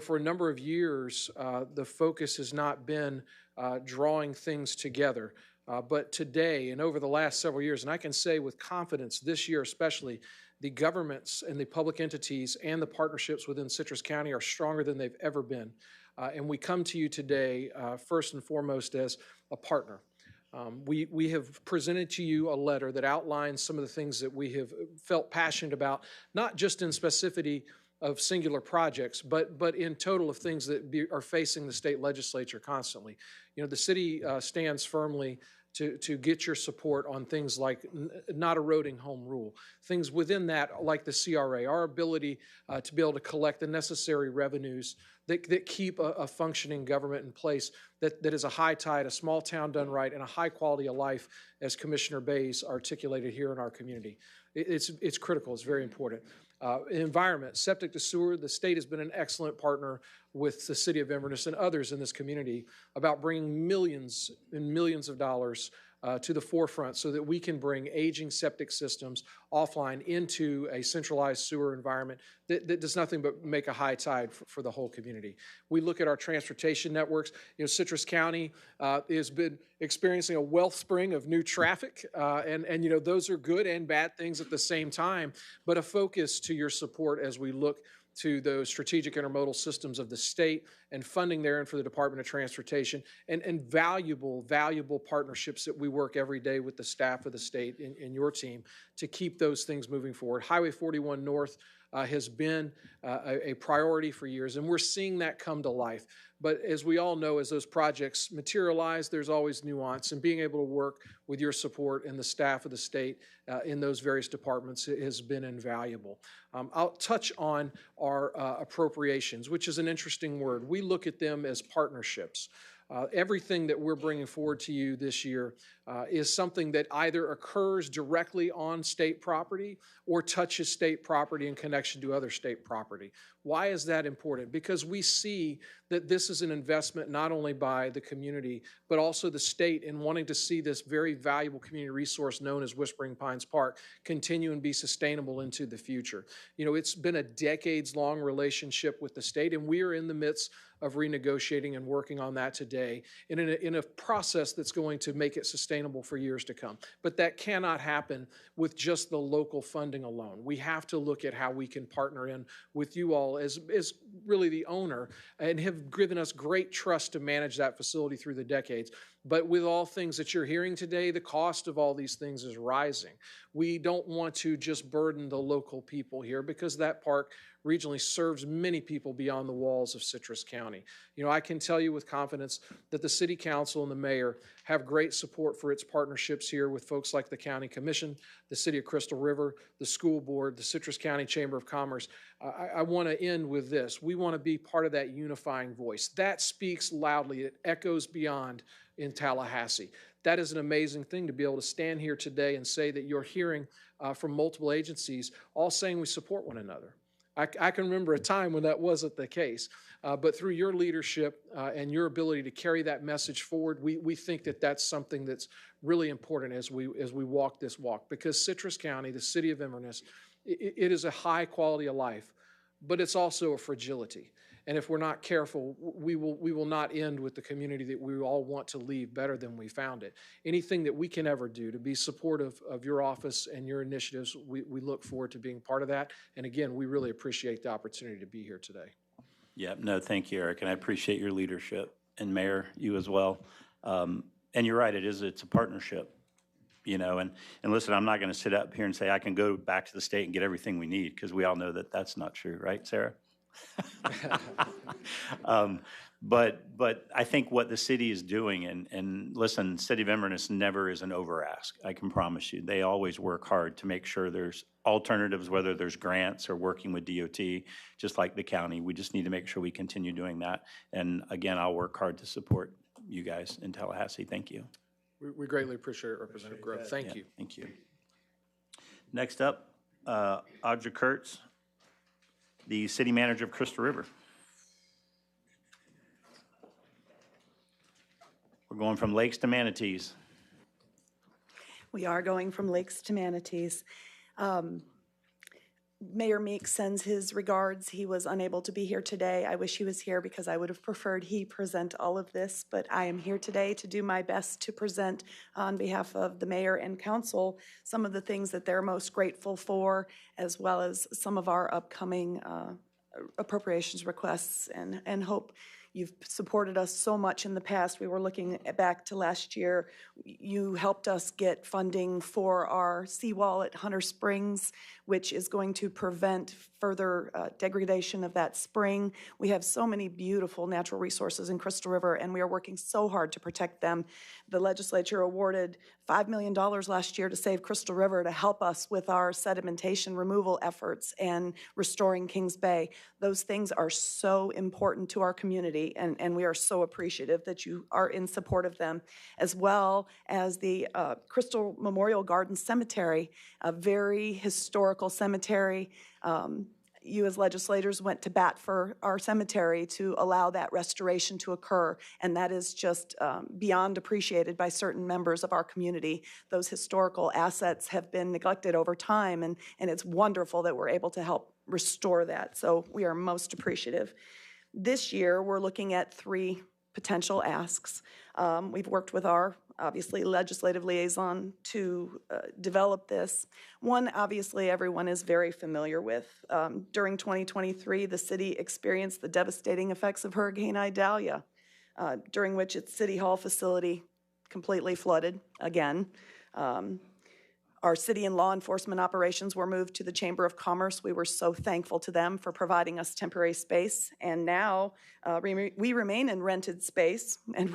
Speaker 11: for a number of years, the focus has not been drawing things together. But today and over the last several years, and I can say with confidence this year especially, the governments and the public entities and the partnerships within Citrus County are stronger than they've ever been. And we come to you today first and foremost as a partner. We have presented to you a letter that outlines some of the things that we have felt passionate about, not just in specificity of singular projects, but in total of things that are facing the state legislature constantly. The city stands firmly to get your support on things like not eroding home rule, things within that like the CRA, our ability to be able to collect the necessary revenues that keep a functioning government in place that is a high tide, a small town done right, and a high quality of life, as Commissioner Blaise articulated here in our community. It's critical. It's very important. Environment, septic to sewer, the state has been an excellent partner with the city of Inverness and others in this community about bringing millions and millions of dollars to the forefront so that we can bring aging septic systems offline into a centralized sewer environment that does nothing but make a high tide for the whole community. We look at our transportation networks. Citrus County has been experiencing a wellspring of new traffic, and those are good and bad things at the same time, but a focus to your support as we look to those strategic intermodal systems of the state and funding there and for the Department of Transportation and valuable partnerships that we work every day with the staff of the state and your team to keep those things moving forward. Highway 41 North has been a priority for years, and we're seeing that come to life. But as we all know, as those projects materialize, there's always nuance, and being able to work with your support and the staff of the state in those various departments has been invaluable. I'll touch on our appropriations, which is an interesting word. We look at them as partnerships. Everything that we're bringing forward to you this year is something that either occurs directly on state property or touches state property in connection to other state property. Why is that important? Because we see that this is an investment not only by the community, but also the state in wanting to see this very valuable community resource known as Whispering Pines Park continue and be sustainable into the future. It's been a decades-long relationship with the state, and we are in the midst of renegotiating and working on that today in a process that's going to make it sustainable for years to come. But that cannot happen with just the local funding alone. We have to look at how we can partner in with you all as really the owner and have given us great trust to manage that facility through the decades. But with all things that you're hearing today, the cost of all these things is rising. We don't want to just burden the local people here because that park regionally serves many people beyond the walls of Citrus County. I can tell you with confidence that the City Council and the Mayor have great support for its partnerships here with folks like the County Commission, the City of Crystal River, the School Board, the Citrus County Chamber of Commerce. I want to end with this. We want to be part of that unifying voice. That speaks loudly. It echoes beyond in Tallahassee. That is an amazing thing to be able to stand here today and say that you're hearing from multiple agencies all saying we support one another. I can remember a time when that wasn't the case, but through your leadership and your ability to carry that message forward, we think that that's something that's really important as we walk this walk, because Citrus County, the city of Inverness, it is a high quality of life, but it's also a fragility. And if we're not careful, we will not end with the community that we all want to leave better than we found it. Anything that we can ever do to be supportive of your office and your initiatives, we look forward to being part of that. And again, we really appreciate the opportunity to be here today.
Speaker 1: Yeah, no, thank you, Eric, and I appreciate your leadership, and Mayor, you as well. And you're right, it's a partnership, and listen, I'm not going to sit up here and say I can go back to the state and get everything we need, because we all know that that's not true, right, Sarah? But I think what the city is doing, and listen, City of Inverness never is an over ask. I can promise you. They always work hard to make sure there's alternatives, whether there's grants or working with DOT, just like the county. We just need to make sure we continue doing that. And again, I'll work hard to support you guys in Tallahassee. Thank you.
Speaker 11: We greatly appreciate it, Representative Grove. Thank you.
Speaker 1: Thank you. Next up, Audra Kurtz, the City Manager of Crystal River. We're going from lakes to manatees.
Speaker 12: We are going from lakes to manatees. Mayor Meeks sends his regards. He was unable to be here today. I wish he was here because I would have preferred he present all of this, but I am here today to do my best to present on behalf of the mayor and council some of the things that they're most grateful for, as well as some of our upcoming appropriations requests, and hope You've supported us so much in the past. We were looking back to last year. You helped us get funding for our seawall at Hunter Springs, which is going to prevent further degradation of that spring. We have so many beautiful natural resources in Crystal River, and we are working so hard to protect them. The legislature awarded $5 million last year to Save Crystal River to help us with our sedimentation removal efforts and restoring Kings Bay. Those things are so important to our community, and we are so appreciative that you are in support of them, as well as the Crystal Memorial Garden Cemetery, a very historical cemetery. You as legislators went to bat for our cemetery to allow that restoration to occur, and that is just beyond appreciated by certain members of our community. Those historical assets have been neglected over time, and it's wonderful that we're able to help restore that, so we are most appreciative. This year, we're looking at 3 potential asks. We've worked with our, obviously, legislative liaison to develop this. One, obviously, everyone is very familiar with. During 2023, the city experienced the devastating effects of Hurricane Idalia, during which its City Hall facility completely flooded again. Our city and law enforcement operations were moved to the Chamber of Commerce. We were so thankful to them for providing us temporary space. And now we remain in rented space, and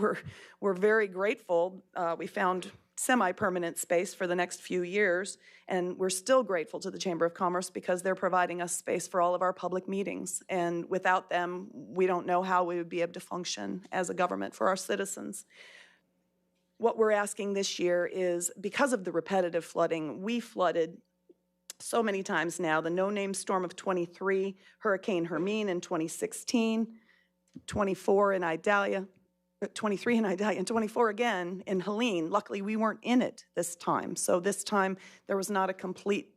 Speaker 12: we're very grateful. We found semi-permanent space for the next few years, and we're still grateful to the Chamber of Commerce because they're providing us space for all of our public meetings. And without them, we don't know how we would be able to function as a government for our citizens. What we're asking this year is, because of the repetitive flooding, we flooded so many times now. The no-name storm of 23, Hurricane Hermine in 2016, 24 in Idalia, 23 in Idalia, and 24 again in Helene. Luckily, we weren't in it this time. So this time, there was not a complete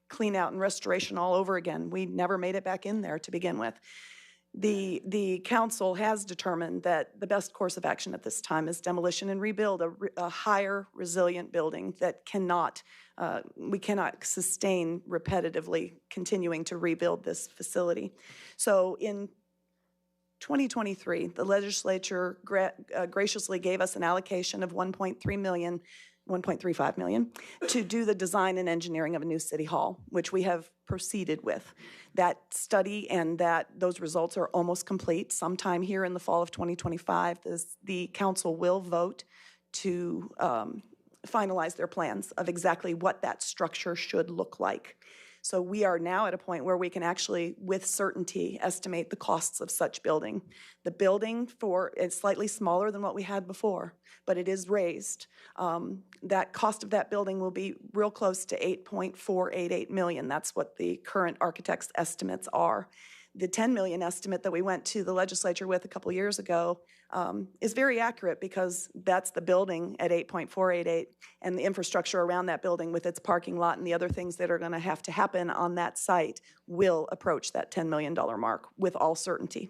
Speaker 12: clean out and restoration all over again. We never made it back in there to begin with. The council has determined that the best course of action at this time is demolition and rebuild, a higher resilient building that we cannot sustain repetitively continuing to rebuild this facility. So in 2023, the legislature graciously gave us an allocation of $1.35 million to do the design and engineering of a new city hall, which we have proceeded with. That study and those results are almost complete. Sometime here in the fall of 2025, the council will vote to finalize their plans of exactly what that structure should look like. So we are now at a point where we can actually, with certainty, estimate the costs of such building. The building is slightly smaller than what we had before, but it is raised. That cost of that building will be real close to $8.488 million. That's what the current architect's estimates are. The $10 million estimate that we went to the legislature with a couple years ago is very accurate, because that's the building at 8.488, and the infrastructure around that building with its parking lot and the other things that are going to have to happen on that site will approach that $10 million mark with all certainty.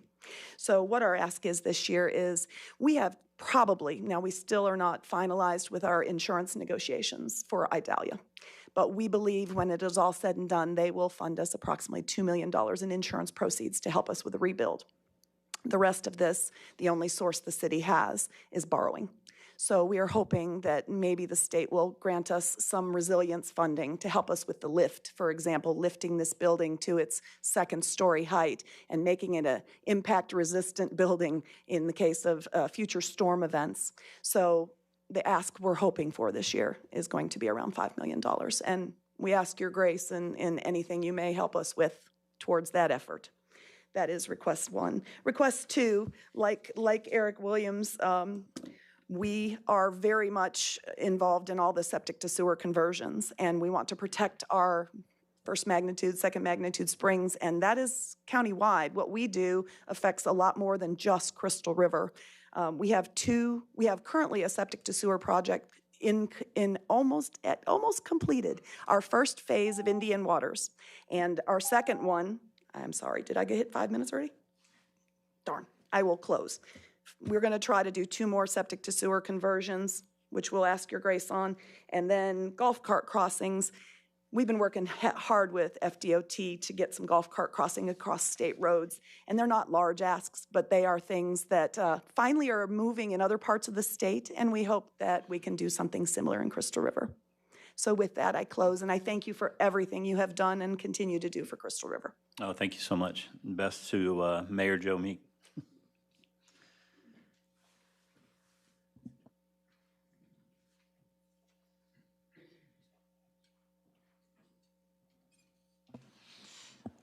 Speaker 12: So what our ask is this year is, we have probably, now we still are not finalized with our insurance negotiations for Idalia, but we believe when it is all said and done, they will fund us approximately $2 million in insurance proceeds to help us with the rebuild. The rest of this, the only source the city has, is borrowing. So we are hoping that maybe the state will grant us some resilience funding to help us with the lift, for example, lifting this building to its second-story height and making it an impact-resistant building in the case of future storm events. So the ask we're hoping for this year is going to be around $5 million. And we ask your grace in anything you may help us with towards that effort. That is request 1. Request 2, like Eric Williams, we are very much involved in all the septic to sewer conversions, and we want to protect our first magnitude, second magnitude springs, and that is countywide. What we do affects a lot more than just Crystal River. We have currently a septic to sewer project almost completed. Our first phase of Indian Waters, and our second one, I'm sorry, did I hit 5 minutes already? Darn, I will close. We're going to try to do 2 more septic to sewer conversions, which we'll ask your grace on, and then golf cart crossings. we've been working hard with FDOT to get some golf cart crossing across state roads. And they're not large asks, but they are things that finally are moving in other parts of the state. And we hope that we can do something similar in Crystal River. So with that, I close, and I thank you for everything you have done and continue to do for Crystal River.
Speaker 1: Oh, thank you so much. Best to Mayor Joe Meek.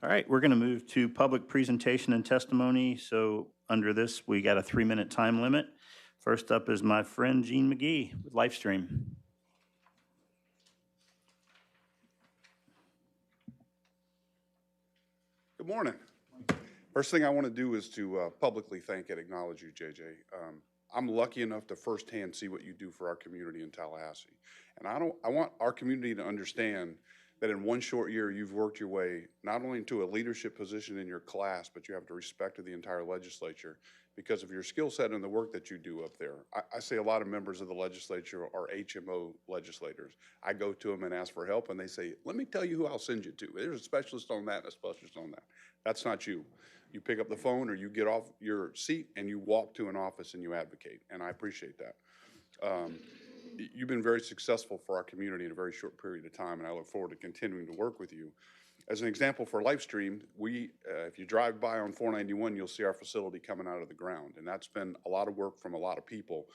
Speaker 1: All right, we're going to move to public presentation and testimony. So under this, we got a 3-minute time limit. First up is my friend Gene McGee with Livestream.
Speaker 13: Good morning. First thing I want to do is to publicly thank and acknowledge you, JJ. I'm lucky enough to firsthand see what you do for our community in Tallahassee. And I want our community to understand that in one short year, you've worked your way not only into a leadership position in your class, but you have the respect of the entire legislature because of your skill set and the work that you do up there. I say a lot of members of the legislature are HMO legislators. I go to them and ask for help, and they say, let me tell you who I'll send you to. There's a specialist on that and a specialist on that. That's not you. You pick up the phone or you get off your seat and you walk to an office and you advocate, and I appreciate that. You've been very successful for our community in a very short period of time, and I look forward to continuing to work with you. As an example for Livestream, if you drive by on 491, you'll see our facility coming out of the ground, and that's been a lot of work from a lot of people.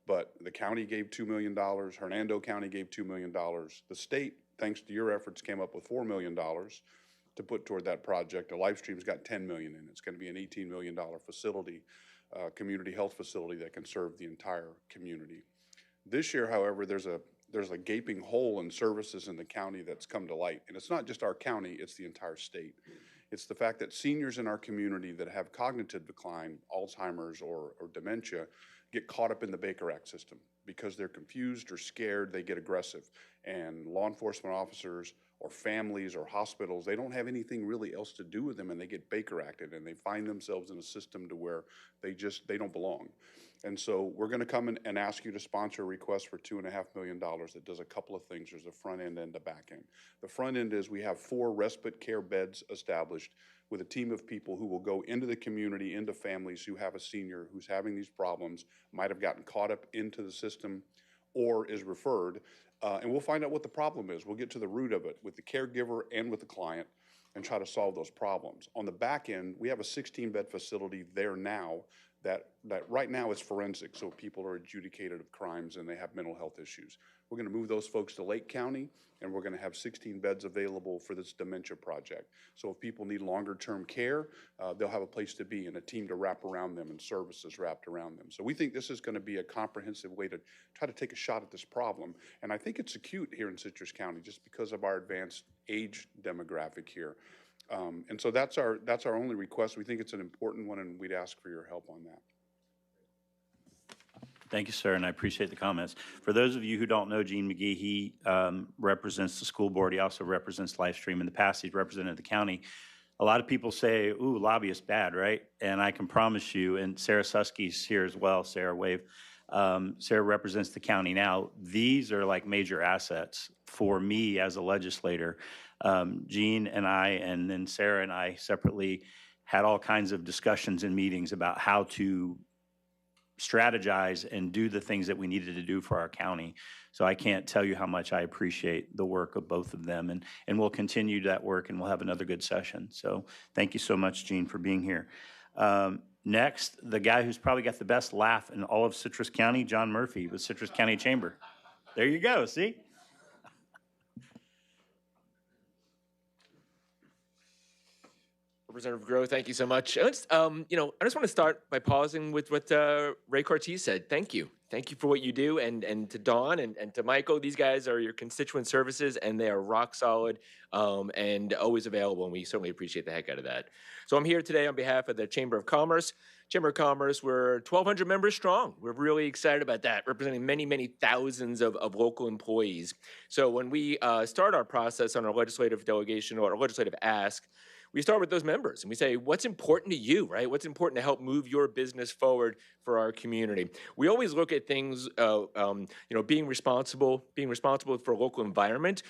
Speaker 13: But the county gave $2 million, Hernando County gave $2 million. The state, thanks to your efforts, came up with $4 million to put toward that project. Livestream's got $10 million in it. It's going to be an $18 million facility, community health facility that can serve the entire community. This year, however, there's a gaping hole in services in the county that's come to light. And it's not just our county, it's the entire state. It's the fact that seniors in our community that have cognitive decline, Alzheimer's or dementia, get caught up in the Baker Act system because they're confused or scared, they get aggressive. And law enforcement officers or families or hospitals, they don't have anything really else to do with them, and they get Baker Acted, and they find themselves in a system to where they don't belong. And so we're going to come in and ask you to sponsor a request for $2.5 million that does a couple of things. There's a front end and a back end. The front end is we have 4 respite care beds established with a team of people who will go into the community, into families who have a senior who's having these problems, might have gotten caught up into the system or is referred, and we'll find out what the problem is. We'll get to the root of it with the caregiver and with the client and try to solve those problems. On the back end, we have a 16-bed facility there now that right now is forensic, so people are adjudicated of crimes and they have mental health issues. We're going to move those folks to Lake County, and we're going to have 16 beds available for this dementia project. So if people need longer-term care, they'll have a place to be and a team to wrap around them and services wrapped around them. So we think this is going to be a comprehensive way to try to take a shot at this problem. And I think it's acute here in Citrus County just because of our advanced age demographic here. And so that's our only request. We think it's an important one, and we'd ask for your help on that.
Speaker 1: Thank you, sir, and I appreciate the comments. For those of you who don't know Gene McGee, he represents the school board. He also represents Livestream. In the past, he's represented the county. A lot of people say, ooh, lobbyist bad, right? And I can promise you, and Sarah Susky's here as well, Sarah wave. Sarah represents the county now. These are like major assets for me as a legislator. Gene and I, and then Sarah and I separately had all kinds of discussions and meetings about how to strategize and do the things that we needed to do for our county. So I can't tell you how much I appreciate the work of both of them, and we'll continue that work, and we'll have another good session. So thank you so much, Gene, for being here. Next, the guy who's probably got the best laugh in all of Citrus County, John Murphy with Citrus County Chamber. There you go, see?
Speaker 14: Representative Groh, thank you so much. I just want to start by pausing with what Ray Cortez said. Thank you. Thank you for what you do, and to Dawn and to Michael. These guys are your constituent services, and they are rock solid and always available, and we certainly appreciate the heck out of that. So I'm here today on behalf of the Chamber of Commerce. Chamber of Commerce, we're 1,200 members strong. We're really excited about that, representing many, many thousands of local employees. So when we start our process on our legislative delegation or our legislative ask, we start with those members and we say, what's important to you, right? What's important to help move your business forward for our community? We always look at things, being responsible for a local environment.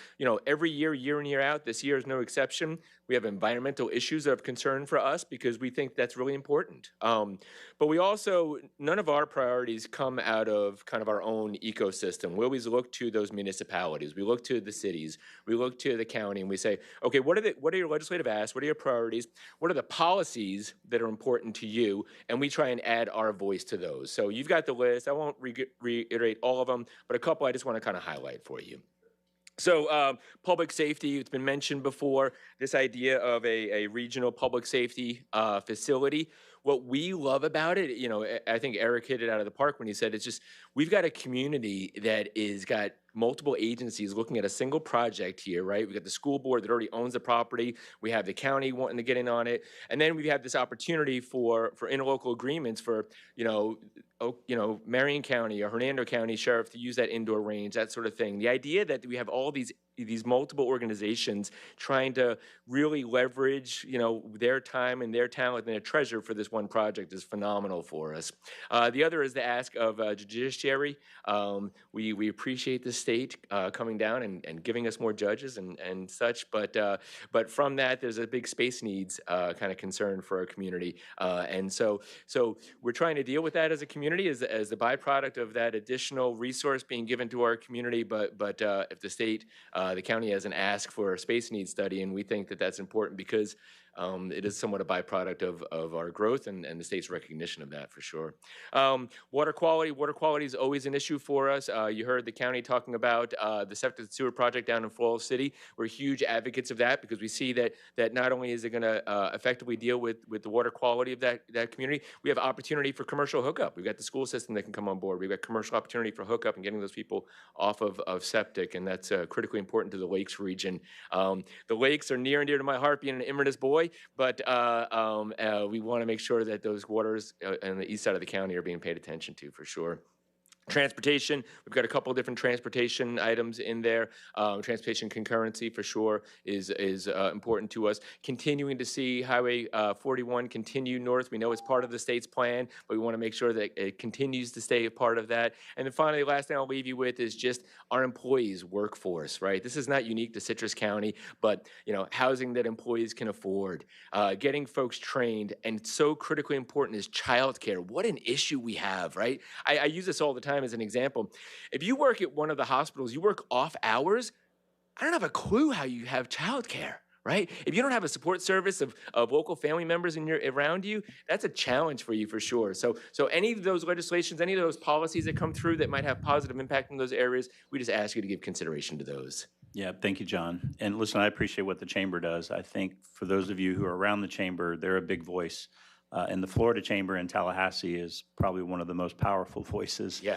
Speaker 14: Every year in, year out, this year is no exception. We have environmental issues of concern for us because we think that's really important. But we also, none of our priorities come out of kind of our own ecosystem. We always look to those municipalities. We look to the cities. We look to the county and we say, okay, what are your legislative asks? What are your priorities? What are the policies that are important to you? And we try and add our voice to those. So you've got the list. I won't reiterate all of them, but a couple I just want to kind of highlight for you. So public safety, it's been mentioned before, this idea of a regional public safety facility. What we love about it, I think Eric hit it out of the park when he said it's just, we've got a community that is got multiple agencies looking at a single project here, right? We got the school board that already owns the property. We have the county wanting to get in on it. And then we have this opportunity for interlocal agreements for, Marion County or Hernando County Sheriff to use that indoor range, that sort of thing. The idea that we have all these multiple organizations trying to really leverage, their time and their talent and their treasure for this one project is phenomenal for us. The other is the ask of judiciary. We appreciate the state coming down and giving us more judges and such, but from that, there's a big space needs kind of concern for our community. And so we're trying to deal with that as a community as the byproduct of that additional resource being given to our community, but if the state, the county has an ask for a space needs study, and we think that that's important because it is somewhat a byproduct of our growth and the state's recognition of that for sure. Water quality is always an issue for us. You heard the county talking about the septic and sewer project down in Florida City. We're huge advocates of that because we see that not only is it going to effectively deal with the water quality of that community, we have opportunity for commercial hookup. We've got the school system that can come on board. We've got commercial opportunity for hookup and getting those people off of septic, and that's critically important to the Lakes region. The lakes are near and dear to my heart, being an Inverness boy, but we want to make sure that those waters on the east side of the county are being paid attention to for sure. Transportation, we've got a couple of different transportation items in there. Transportation concurrency for sure is important to us. Continuing to see Highway 41 continue north. We know it's part of the state's plan, but we want to make sure that it continues to stay a part of that. And then finally, the last thing I'll leave you with is just our employees' workforce, right? This is not unique to Citrus County, but housing that employees can afford, getting folks trained, and so critically important is childcare. What an issue we have, right? I use this all the time as an example. If you work at one of the hospitals, you work off hours, I don't have a clue how you have childcare, right? If you don't have a support service of local family members around you, that's a challenge for you for sure. So any of those legislations, any of those policies that come through that might have positive impact in those areas, we just ask you to give consideration to those.
Speaker 1: Yeah, thank you, John. And listen, I appreciate what the chamber does. I think for those of you who are around the chamber, they're a big voice. And the Florida Chamber in Tallahassee is probably one of the most powerful voices.
Speaker 14: Yeah.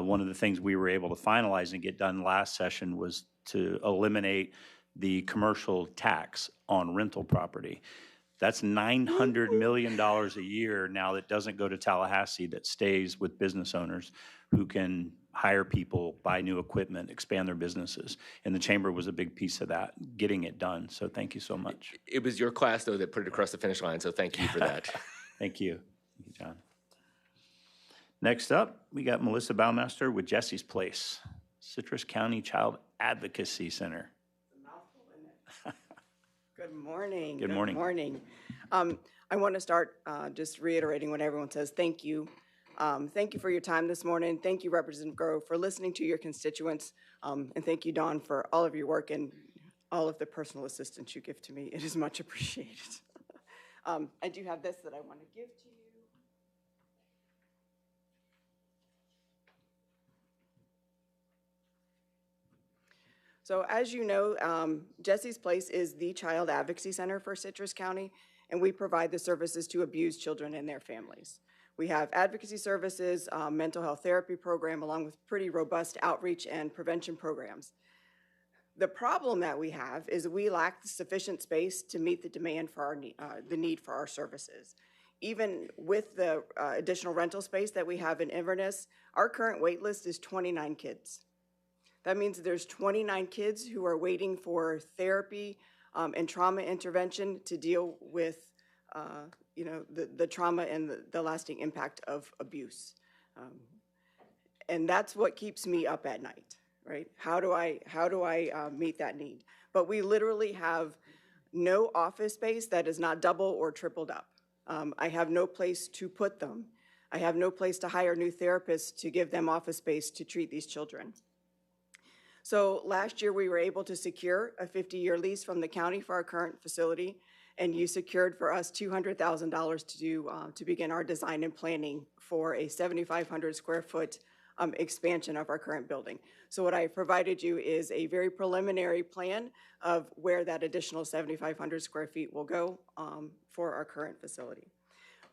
Speaker 1: One of the things we were able to finalize and get done last session was to eliminate the commercial tax on rental property. That's $900 million a year now that doesn't go to Tallahassee, that stays with business owners who can hire people, buy new equipment, expand their businesses. And the chamber was a big piece of that, getting it done. So thank you so much.
Speaker 14: It was your class, though, that put it across the finish line, so thank you for that.
Speaker 1: Thank you. Thank you, John. Next up, we got Melissa Baumeister with Jesse's Place, Citrus County Child Advocacy Center.
Speaker 15: Good morning.
Speaker 1: Good morning.
Speaker 15: Good morning. I want to start just reiterating what everyone says. Thank you. Thank you for your time this morning. Thank you, Representative Grove, for listening to your constituents. And thank you, Dawn, for all of your work and all of the personal assistance you give to me. It is much appreciated. I do have this that I want to give to you. So as you know, Jesse's Place is the Child Advocacy Center for Citrus County, and we provide the services to abused children and their families. We have advocacy services, mental health therapy program, along with pretty robust outreach and prevention programs. The problem that we have is we lack the sufficient space to meet the demand for our the need for our services. Even with the additional rental space that we have in Inverness, our current wait list is 29 kids. That means there's 29 kids who are waiting for therapy, and trauma intervention to deal with, the trauma and the lasting impact of abuse. And that's what keeps me up at night, right? How do I meet that need? But we literally have no office space that is not double or tripled up. I have no place to put them. I have no place to hire new therapists to give them office space to treat these children. So last year we were able to secure a 50-year lease from the county for our current facility, and you secured for us $200,000 to begin our design and planning for a 7,500 square foot expansion of our current building. So what I provided you is a very preliminary plan of where that additional 7,500 square feet will go for our current facility.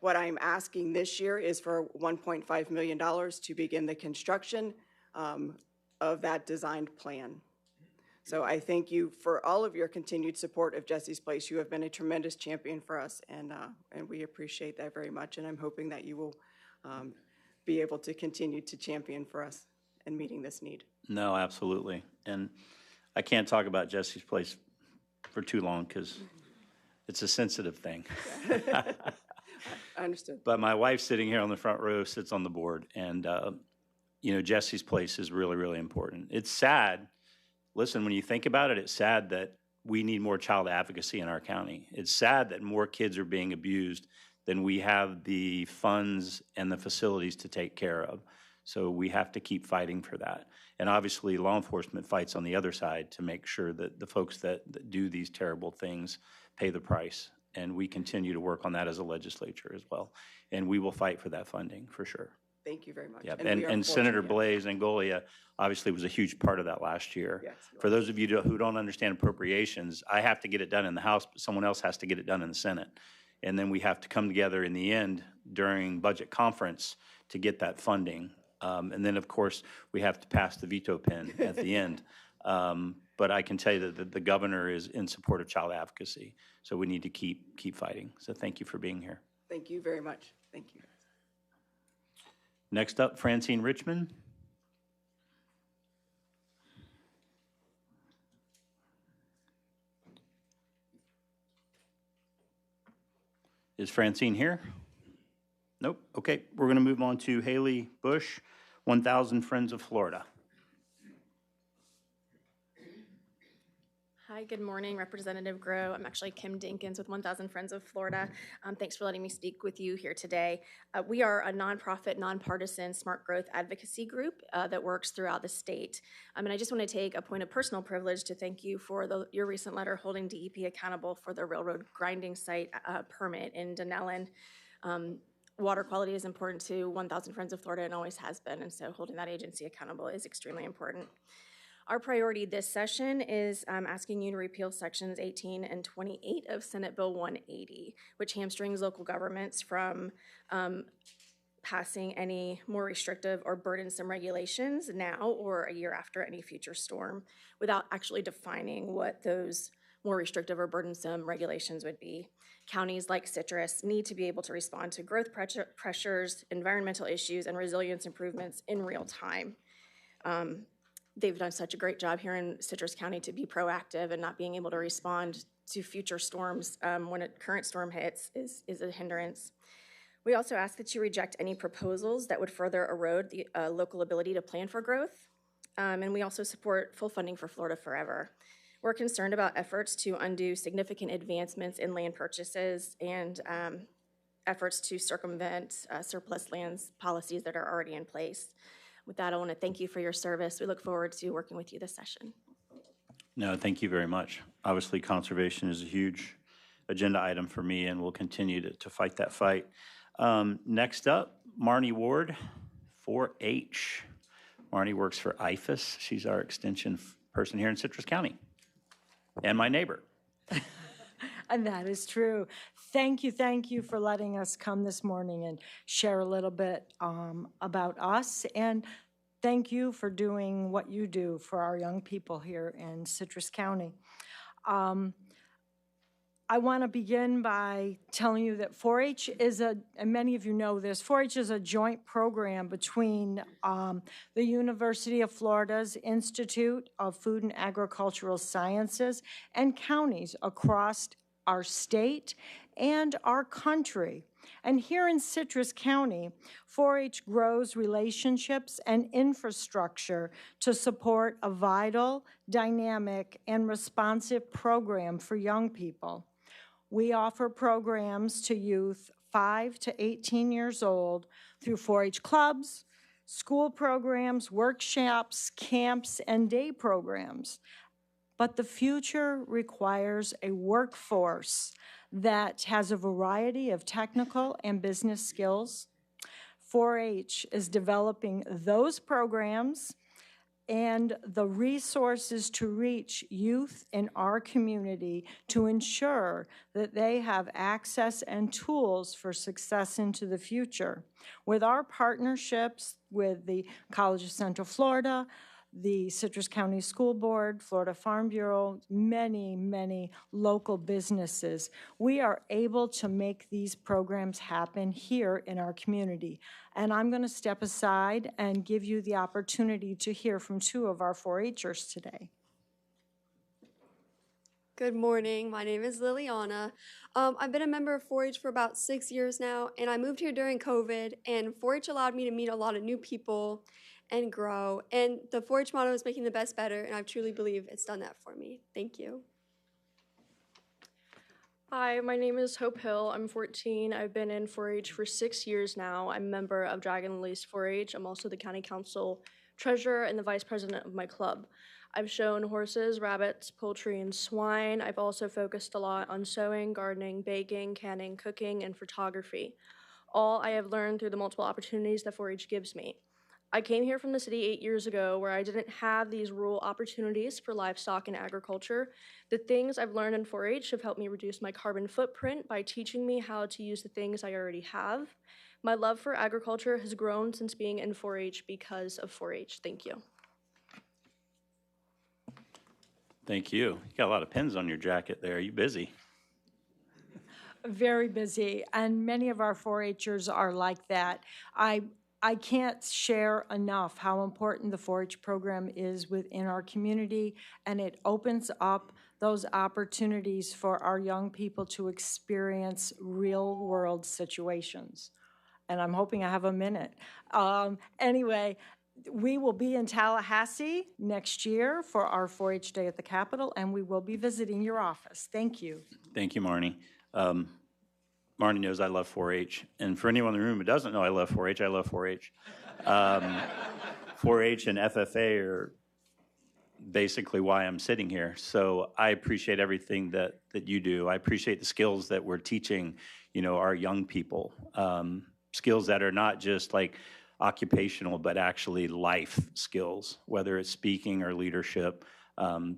Speaker 15: What I'm asking this year is for $1.5 million to begin the construction of that designed plan. So I thank you for all of your continued support of Jesse's Place. You have been a tremendous champion for us, and we appreciate that very much, and I'm hoping that you will be able to continue to champion for us in meeting this need.
Speaker 1: No, absolutely. And I can't talk about Jesse's Place for too long because it's a sensitive thing.
Speaker 15: I understood.
Speaker 1: But my wife sitting here on the front row sits on the board, and, Jesse's Place is really, really important. It's sad. Listen, when you think about it, it's sad that we need more child advocacy in our county. It's sad that more kids are being abused than we have the funds and the facilities to take care of. So we have to keep fighting for that. And obviously, law enforcement fights on the other side to make sure that the folks that do these terrible things pay the price. And we continue to work on that as a legislature as well. And we will fight for that funding, for sure.
Speaker 15: Thank you very much.
Speaker 1: Yep.
Speaker 15: we are
Speaker 1: And Senator
Speaker 15: fortunate.
Speaker 1: Blaise Ingoglia obviously was a huge part of that last year.
Speaker 15: Yes,
Speaker 1: For those of you who don't understand appropriations, I have to get it done in the House, but someone else has to get it done in the Senate. And then we have to come together in the end during budget conference to get that funding. And then, of course, we have to pass the veto pen at the end. But I can tell you that the governor is in support of child advocacy. So we need to keep fighting. So thank you for being here.
Speaker 15: Thank you very much. Thank you.
Speaker 1: Next up, Francine Richmond. Is Francine here? Nope. Okay, we're going to move on to Haley Bush, 1,000 Friends of Florida.
Speaker 16: Hi, good morning, Representative Grow. I'm actually Kim Dinkins with 1,000 Friends of Florida. Thanks for letting me speak with you here today. We are a nonprofit, nonpartisan smart growth advocacy group that works throughout the state. And I just want to take a point of personal privilege to thank you for your recent letter holding DEP accountable for the railroad grinding site permit in Denellen. Water quality is important to 1,000 Friends of Florida and always has been, and so holding that agency accountable is extremely important. Our priority this session is asking you to repeal sections 18 and 28 of Senate Bill 180, which hamstrings local governments from passing any more restrictive or burdensome regulations now or a year after any future storm without actually defining what those more restrictive or burdensome regulations would be. Counties like Citrus need to be able to respond to growth pressures, environmental issues, and resilience improvements in real time. They've done such a great job here in Citrus County to be proactive, and not being able to respond to future storms when a current storm hits is a hindrance. We also ask that you reject any proposals that would further erode the local ability to plan for growth. And we also support full funding for Florida Forever. We're concerned about efforts to undo significant advancements in land purchases and efforts to circumvent surplus lands policies that are already in place. With that, I want to thank you for your service. We look forward to working with you this session.
Speaker 1: No, thank you very much. Obviously, conservation is a huge agenda item for me, and we'll continue to fight that fight. Next up, Marnie Ward, 4H. Marnie works for IFAS. She's our extension person here in Citrus County, and my neighbor.
Speaker 17: And that is true. Thank you for letting us come this morning and share a little bit about us. And thank you for doing what you do for our young people here in Citrus County. I I want to begin by telling you that 4-H is and many of you know this, 4-H is a joint program between the University of Florida's Institute of Food and Agricultural Sciences and counties across our state and our country. And here in Citrus County, 4-H grows relationships and infrastructure to support a vital, dynamic, and responsive program for young people. We offer programs to youth 5 to 18 years old through 4-H clubs, school programs, workshops, camps, and day programs. But the future requires a workforce that has a variety of technical and business skills. 4-H is developing those programs and the resources to reach youth in our community to ensure that they have access and tools for success into the future. With our partnerships with the College of Central Florida, the Citrus County School Board, Florida Farm Bureau, many, many local businesses, we are able to make these programs happen here in our community. And I'm going to step aside and give you the opportunity to hear from two of our 4-H'ers today.
Speaker 18: Good morning. My name is Liliana. I've been a member of 4-H for about 6 years now, and I moved here during COVID, and 4-H allowed me to meet a lot of new people and grow. And the 4-H motto is making the best better, and I truly believe it's done that for me. Thank you.
Speaker 19: Hi, my name is Hope Hill. I'm 14. I've been in 4-H for 6 years now. I'm a member of Dragon Lace 4-H. I'm also the county council treasurer and the vice president of my club. I've shown horses, rabbits, poultry, and swine. I've also focused a lot on sewing, gardening, baking, canning, cooking, and photography. All I have learned through the multiple opportunities that 4-H gives me. I came here from the city 8 years ago where I didn't have these rural opportunities for livestock and agriculture. The things I've learned in 4-H have helped me reduce my carbon footprint by teaching me how to use the things I already have. My love for agriculture has grown since being in 4-H because of 4-H. Thank you.
Speaker 1: Thank you. You got a lot of pins on your jacket there. Are you busy?
Speaker 17: Very busy, and many of our 4-H'ers are like that. I can't share enough how important the 4-H program is within our community, and it opens up those opportunities for our young people to experience real-world situations. And I'm hoping I have a minute. Anyway, we will be in Tallahassee next year for our 4-H Day at the Capitol, and we will be visiting your office. Thank you.
Speaker 1: Thank you, Marnie. Marnie knows I love 4-H, and for anyone in the room who doesn't know I love 4-H, I love 4-H. 4-H and FFA are basically why I'm sitting here. So I appreciate everything that you do. I appreciate the skills that we're teaching, our young people. Skills that are not just like occupational, but actually life skills, whether it's speaking or leadership.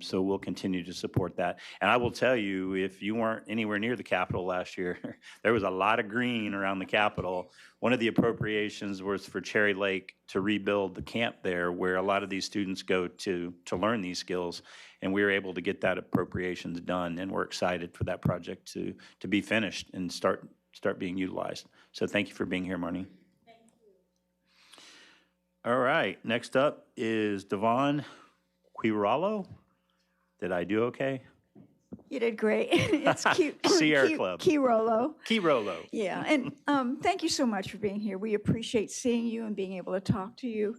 Speaker 1: So we'll continue to support that. And I will tell you, if you weren't anywhere near the Capitol last year, there was a lot of green around the Capitol. One of the appropriations was for Cherry Lake to rebuild the camp there where a lot of these students go to learn these skills. And we were able to get that appropriations done. And we're excited for that project to be finished and start being utilized. So thank you for being here, Marnie.
Speaker 17: Thank you.
Speaker 1: All right, next up is Devon Quirallo. Did I do okay?
Speaker 20: You did great. It's cute.
Speaker 1: Sierra Club.
Speaker 20: Quirallo.
Speaker 1: Quirallo.
Speaker 20: Yeah, and thank you so much for being here. We appreciate seeing you and being able to talk to you.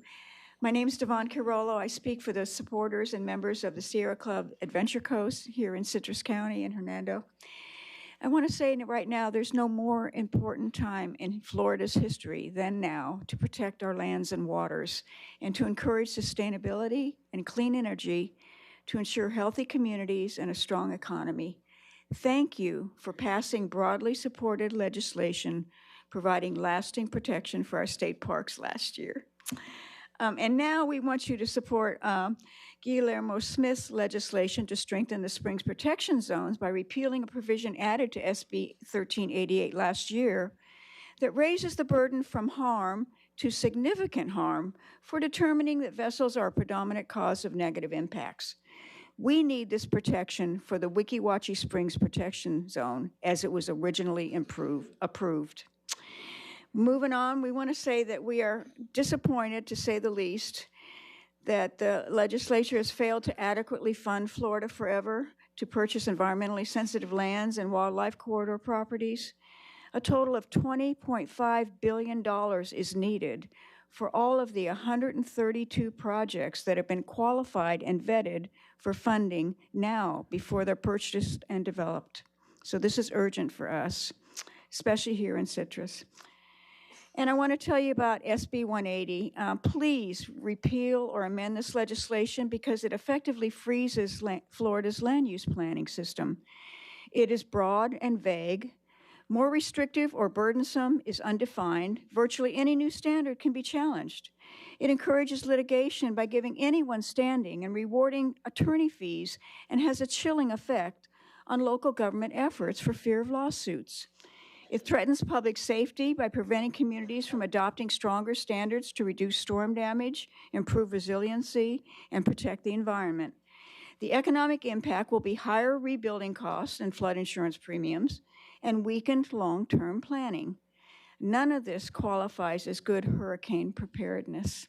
Speaker 20: My name is Devon Quirallo. I speak for the supporters and members of the Sierra Club Adventure Coast here in Citrus County in Hernando. I want to say right now there's no more important time in Florida's history than now to protect our lands and waters and to encourage sustainability and clean energy to ensure healthy communities and a strong economy. Thank you for passing broadly supported legislation providing lasting protection for our state parks last year. And now we want you to support Guillermo Smith's legislation to strengthen the Springs Protection Zones by repealing a provision added to SB 1388 last year that raises the burden from harm to significant harm for determining that vessels are a predominant cause of negative impacts. We need this protection for the Weeki Wachee Springs Protection Zone as it was originally approved. Moving on, we want to say that we are disappointed, to say the least, that the legislature has failed to adequately fund Florida Forever to purchase environmentally sensitive lands and wildlife corridor properties. A total of $20.5 billion is needed for all of the 132 projects that have been qualified and vetted for funding now before they're purchased and developed. So this is urgent for us, especially here in Citrus. And I want to tell you about SB 180. Please repeal or amend this legislation because it effectively freezes Florida's land use planning system. It is broad and vague. More restrictive or burdensome is undefined. Virtually any new standard can be challenged. It encourages litigation by giving anyone standing and rewarding attorney fees and has a chilling effect on local government efforts for fear of lawsuits. It threatens public safety by preventing communities from adopting stronger standards to reduce storm damage, improve resiliency, and protect the environment. The economic impact will be higher rebuilding costs and flood insurance premiums and weakened long-term planning. None of this qualifies as good hurricane preparedness.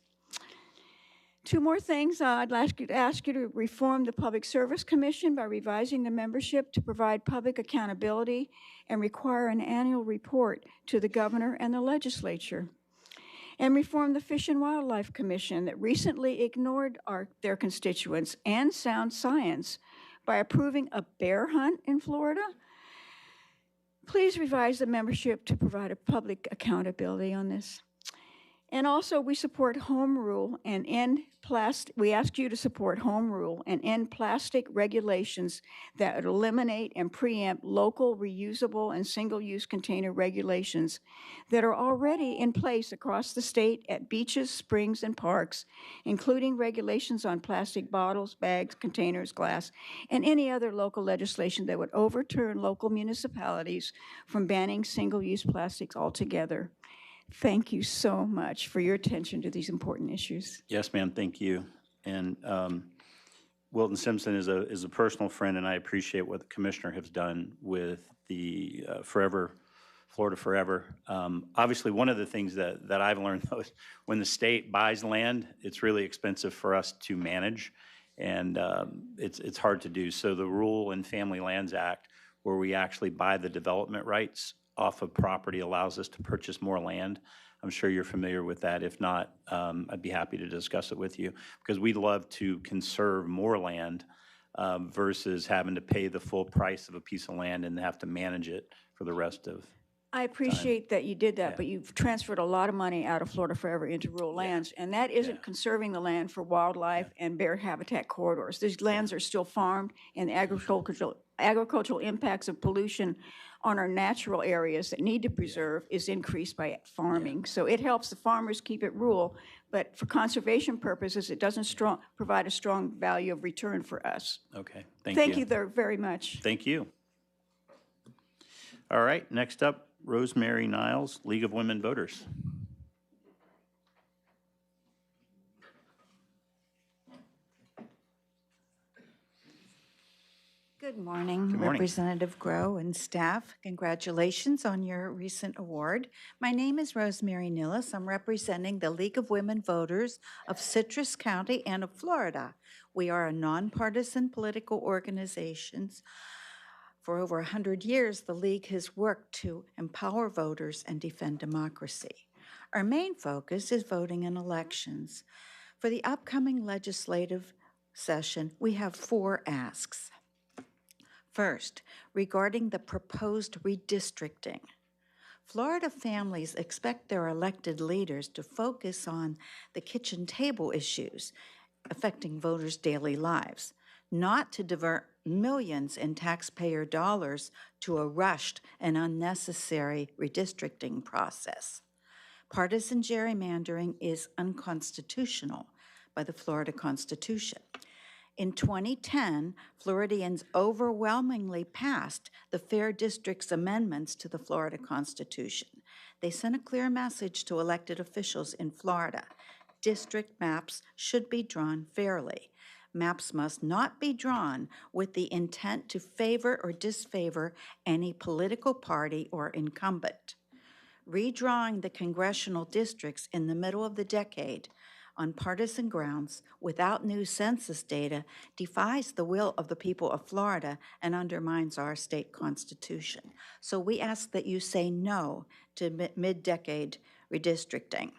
Speaker 20: Two more things. I'd ask you to reform the Public Service Commission by revising the membership to provide public accountability and require an annual report to the governor and the legislature. And reform the Fish and Wildlife Commission that recently ignored their constituents and sound science by approving a bear hunt in Florida. Please revise the membership to provide a public accountability on this. And also, we support home rule and end plastic. We ask you to support home rule and end plastic regulations that would eliminate and preempt local reusable and single-use container regulations that are already in place across the state at beaches, springs, and parks, including regulations on plastic bottles, bags, containers, glass, and any other local legislation that would overturn local municipalities from banning single-use plastics altogether. Thank you so much for your attention to these important issues.
Speaker 1: Yes, ma'am, thank you. And Wilton Simpson is a personal friend, and I appreciate what the commissioner has done with the Florida Forever. Obviously, one of the things that I've learned, though, is when the state buys land, it's really expensive for us to manage, and it's hard to do. So the Rural and Family Lands Act, where we actually buy the development rights off of property, allows us to purchase more land. I'm sure you're familiar with that. If not, I'd be happy to discuss it with you, because we'd love to conserve more land versus having to pay the full price of a piece of land and have to manage it for the rest of
Speaker 20: I appreciate that you did that,
Speaker 1: Yeah.
Speaker 20: but you've transferred a lot of money out of Florida Forever into rural lands, and that isn't conserving the land for wildlife and bear habitat corridors. These lands are still farmed, and the agricultural impacts of pollution on our natural areas that need to preserve is increased by farming. So it helps the farmers keep it rural, but for conservation purposes, it doesn't provide a strong value of return for us.
Speaker 1: Okay, thank you.
Speaker 20: Thank you very much.
Speaker 1: Thank you. All right, next up, Rosemary Niles, League of Women Voters.
Speaker 21: Good morning,
Speaker 1: Good morning.
Speaker 21: Representative Grow and staff. Congratulations on your recent award. My name is Rosemary Niles. I'm representing the League of Women Voters of Citrus County and of Florida. We are a nonpartisan political organization. For over 100 years, the League has worked to empower voters and defend democracy. Our main focus is voting in elections. For the upcoming legislative session, we have 4 asks. First, regarding the proposed redistricting. Florida families expect their elected leaders to focus on the kitchen table issues affecting voters' daily lives, not to divert millions in taxpayer dollars to a rushed and unnecessary redistricting process. Partisan gerrymandering is unconstitutional by the Florida Constitution. In 2010, Floridians overwhelmingly passed the Fair Districts amendments to the Florida Constitution. They sent a clear message to elected officials in Florida. District maps should be drawn fairly. maps must not be drawn with the intent to favor or disfavor any political party or incumbent. Redrawing the congressional districts in the middle of the decade on partisan grounds without new census data defies the will of the people of Florida and undermines our state constitution. So we ask that you say no to mid-decade redistricting.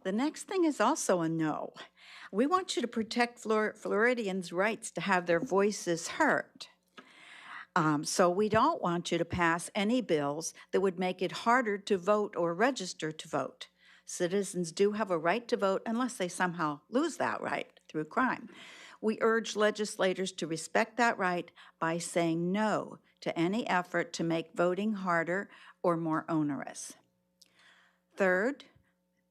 Speaker 21: The next thing is also a no. We want you to protect Floridians' rights to have their voices heard. So we don't want you to pass any bills that would make it harder to vote or register to vote. Citizens do have a right to vote unless they somehow lose that right through crime. We urge legislators to respect that right by saying no to any effort to make voting harder or more onerous. Third,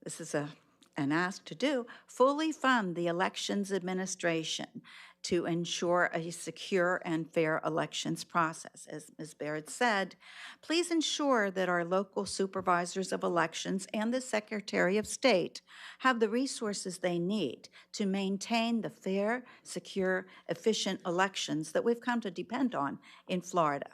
Speaker 21: this is an ask to do, fully fund the elections administration to ensure a secure and fair elections process. As Ms. Baird said, please ensure that our local supervisors of elections and the Secretary of State have the resources they need to maintain the fair, secure, efficient elections that we've come to depend on in Florida.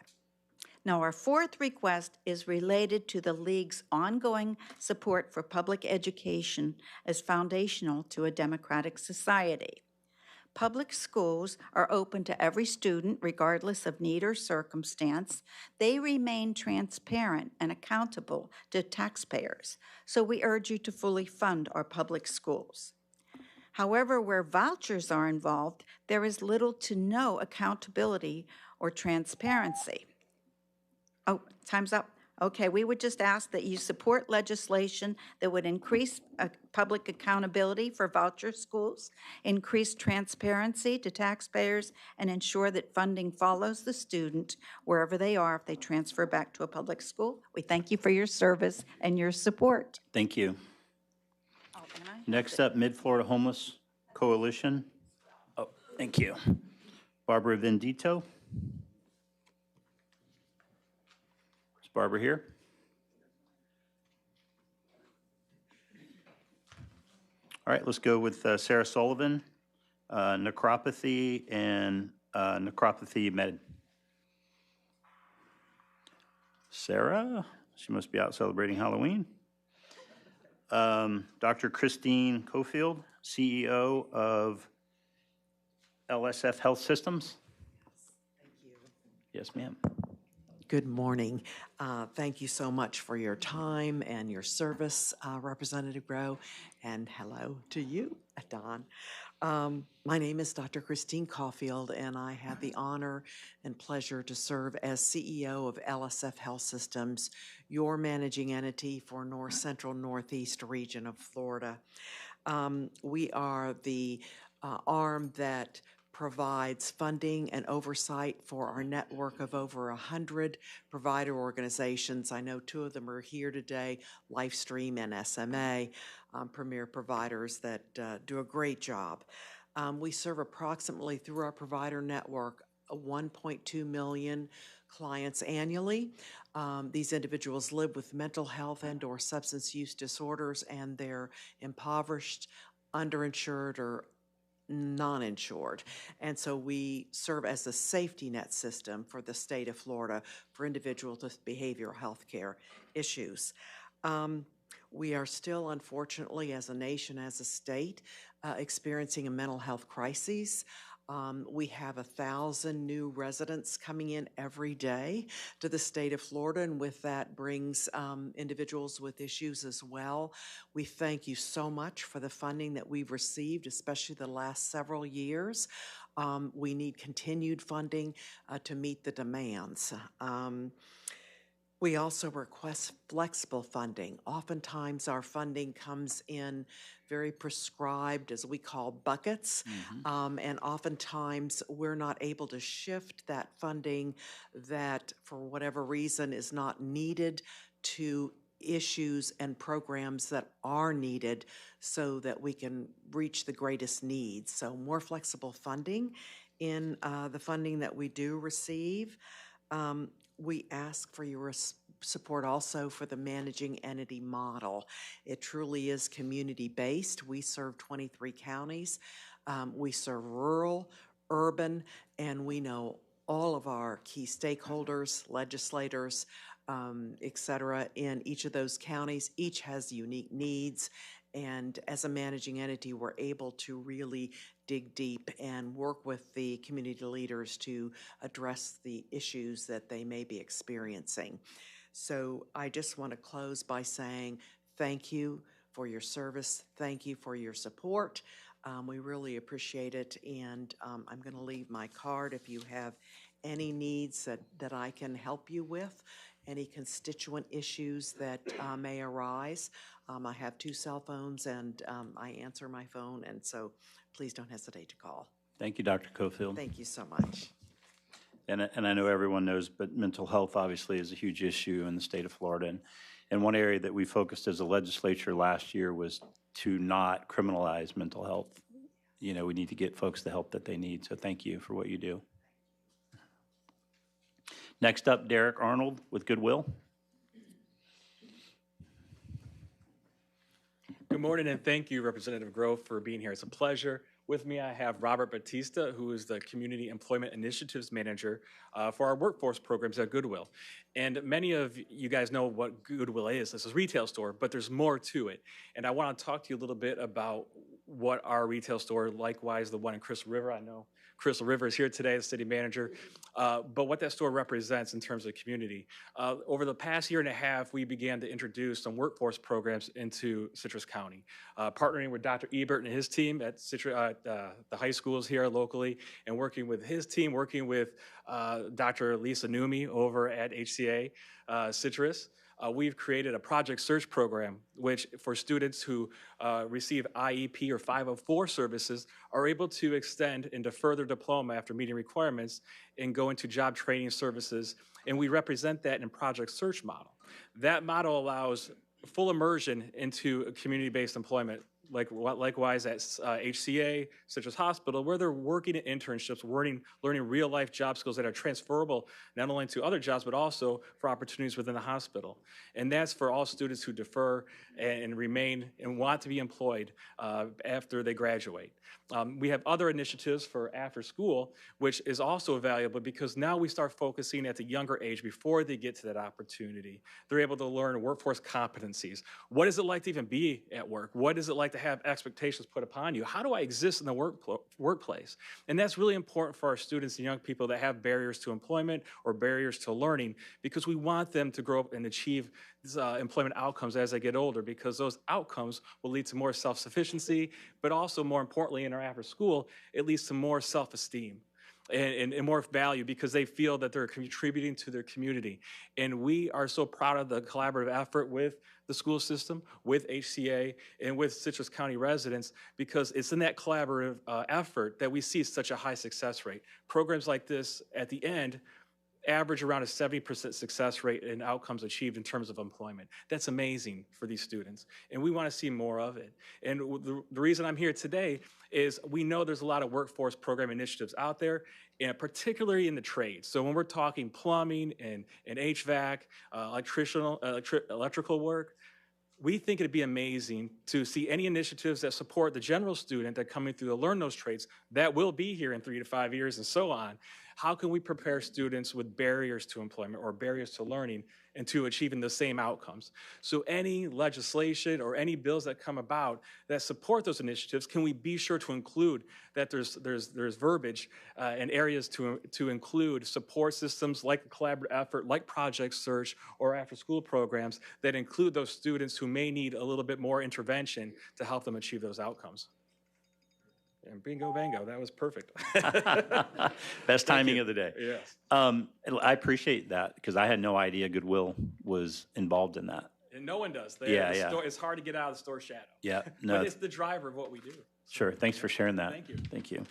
Speaker 21: Now, our fourth request is related to the League's ongoing support for public education as foundational to a democratic society. Public schools are open to every student, regardless of need or circumstance. They remain transparent and accountable to taxpayers, so we urge you to fully fund our public schools. However, where vouchers are involved, there is little to no accountability or transparency. Oh, time's up. Okay, we would just ask that you support legislation that would increase public accountability for voucher schools, increase transparency to taxpayers, and ensure that funding follows the student wherever they are if they transfer back to a public school. We thank you for your service and your support.
Speaker 1: Thank you. Next up, Mid-Florida Homeless Coalition. Oh, thank you. Barbara Vendito. Barbara here? All right, let's go with Sarah Sullivan, nephropathy and nephropathy med. Sarah, she must be out celebrating Halloween. Dr. Christine Cofield, CEO of LSF Health Systems.
Speaker 2: Thank you.
Speaker 1: Yes, ma'am.
Speaker 2: Good morning. Thank you so much for your time and your service, Representative Grow, and hello to you, Don. My name is Dr. Christine Caulfield, and I have the honor and pleasure to serve as CEO of LSF Health Systems, your managing entity for North Central Northeast region of Florida. We are the arm that provides funding and oversight for our network of over 100 provider organizations. I know 2 of them are here today, LifeStream and SMA, premier providers that do a great job. We serve approximately, through our provider network, 1.2 million clients annually. These individuals live with mental health and or substance use disorders, and they're impoverished, underinsured, or non-insured. And so we serve as a safety net system for the state of Florida for individuals with behavioral health care issues. We are still, unfortunately, as a nation, as a state, experiencing a mental health crisis. We have 1,000 new residents coming in every day to the state of Florida, and with that brings individuals with issues as well. We thank you so much for the funding that we've received, especially the last several years. We need continued funding to meet the demands. We also request flexible funding. Oftentimes our funding comes in very prescribed, as we call, buckets, and oftentimes we're not able to shift that funding that, for whatever reason, is not needed to issues and programs that are needed so that we can reach the greatest needs. So more flexible funding in the funding that we do receive. We ask for your support also for the managing entity model. It truly is community-based. We serve 23 counties. We serve rural, urban, and we know all of our key stakeholders, legislators, et cetera, in each of those counties. Each has unique needs. And as a managing entity, we're able to really dig deep and work with the community leaders to address the issues that they may be experiencing. So I just want to close by saying thank you for your service. Thank you for your support. We really appreciate it. And I'm going to leave my card if you have any needs that I can help you with, any constituent issues that may arise. I have 2 cell phones, and I answer my phone, and so please don't hesitate to call.
Speaker 1: Thank you, Dr. Cofield.
Speaker 2: Thank you so much.
Speaker 1: And I know everyone knows, but mental health obviously is a huge issue in the state of Florida. And one area that we focused as a legislature last year was to not criminalize mental health. You know, we need to get folks the help that they need. So thank you for what you do. Next up, Derek Arnold with Goodwill.
Speaker 4: Good morning, and thank you, Representative Grove, for being here. It's a pleasure. With me, I have Robert Batista, who is the Community Employment Initiatives Manager for our workforce programs at Goodwill. And many of you guys know what Goodwill is. This is a retail store, but there's more to it. And I want to talk to you a little bit about what our retail store, likewise the one in Crystal River, I know Crystal River is here today, the city manager, but what that store represents in terms of community. Over the past year and a half, we began to introduce some workforce programs into Citrus County, partnering with Dr. Ebert and his team at the high schools here locally, and working with his team, working with Dr. Lisa Numi over at HCA Citrus. We've created a project search program, which for students who receive IEP or 504 services are able to extend into further diploma after meeting requirements and go into job training services. And we represent that in project search model. That model allows full immersion into community-based employment, likewise at HCA, Citrus Hospital, where they're working at internships, learning real-life job skills that are transferable not only to other jobs, but also for opportunities within the hospital. And that's for all students who defer and remain and want to be employed after they graduate. We have other initiatives for after school, which is also valuable because now we start focusing at the younger age before they get to that opportunity. They're able to learn workforce competencies. What is it like to even be at work? What is it like to have expectations put upon you? How do I exist in the workplace? And that's really important for our students and young people that have barriers to employment or barriers to learning, because we want them to grow up and achieve employment outcomes as they get older, because those outcomes will lead to more self-sufficiency, but also more importantly in our after school, it leads to more self-esteem. And more value because they feel that they're contributing to their community. And we are so proud of the collaborative effort with the school system, with HCA, and with Citrus County residents, because it's in that collaborative effort that we see such a high success rate. Programs like this at the end average around a 70% success rate in outcomes achieved in terms of employment. That's amazing for these students, and we want to see more of it. And the reason I'm here today is we know there's a lot of workforce program initiatives out there, and particularly in the trades. So when we're talking plumbing and HVAC, electrical work, we think it'd be amazing to see any initiatives that support the general student that coming through to learn those trades that will be here in 3 to 5 years and so on. How can we prepare students with barriers to employment or barriers to learning and to achieving the same outcomes? So any legislation or any bills that come about that support those initiatives, can we be sure to include that there's verbiage and areas to include support systems like a collaborative effort, like project search or after school programs that include those students who may need a little bit more intervention to help them achieve those outcomes. And bingo, bango, that was perfect.
Speaker 1: Best timing of the day.
Speaker 4: Yes.
Speaker 1: I appreciate that because I had no idea Goodwill was involved in that.
Speaker 4: And no one does. It's hard to get out of the store shadow.
Speaker 1: Yeah, no.
Speaker 4: But it's the driver of what we do.
Speaker 1: Sure, thanks for sharing that.
Speaker 4: Thank you.
Speaker 1: Thank you.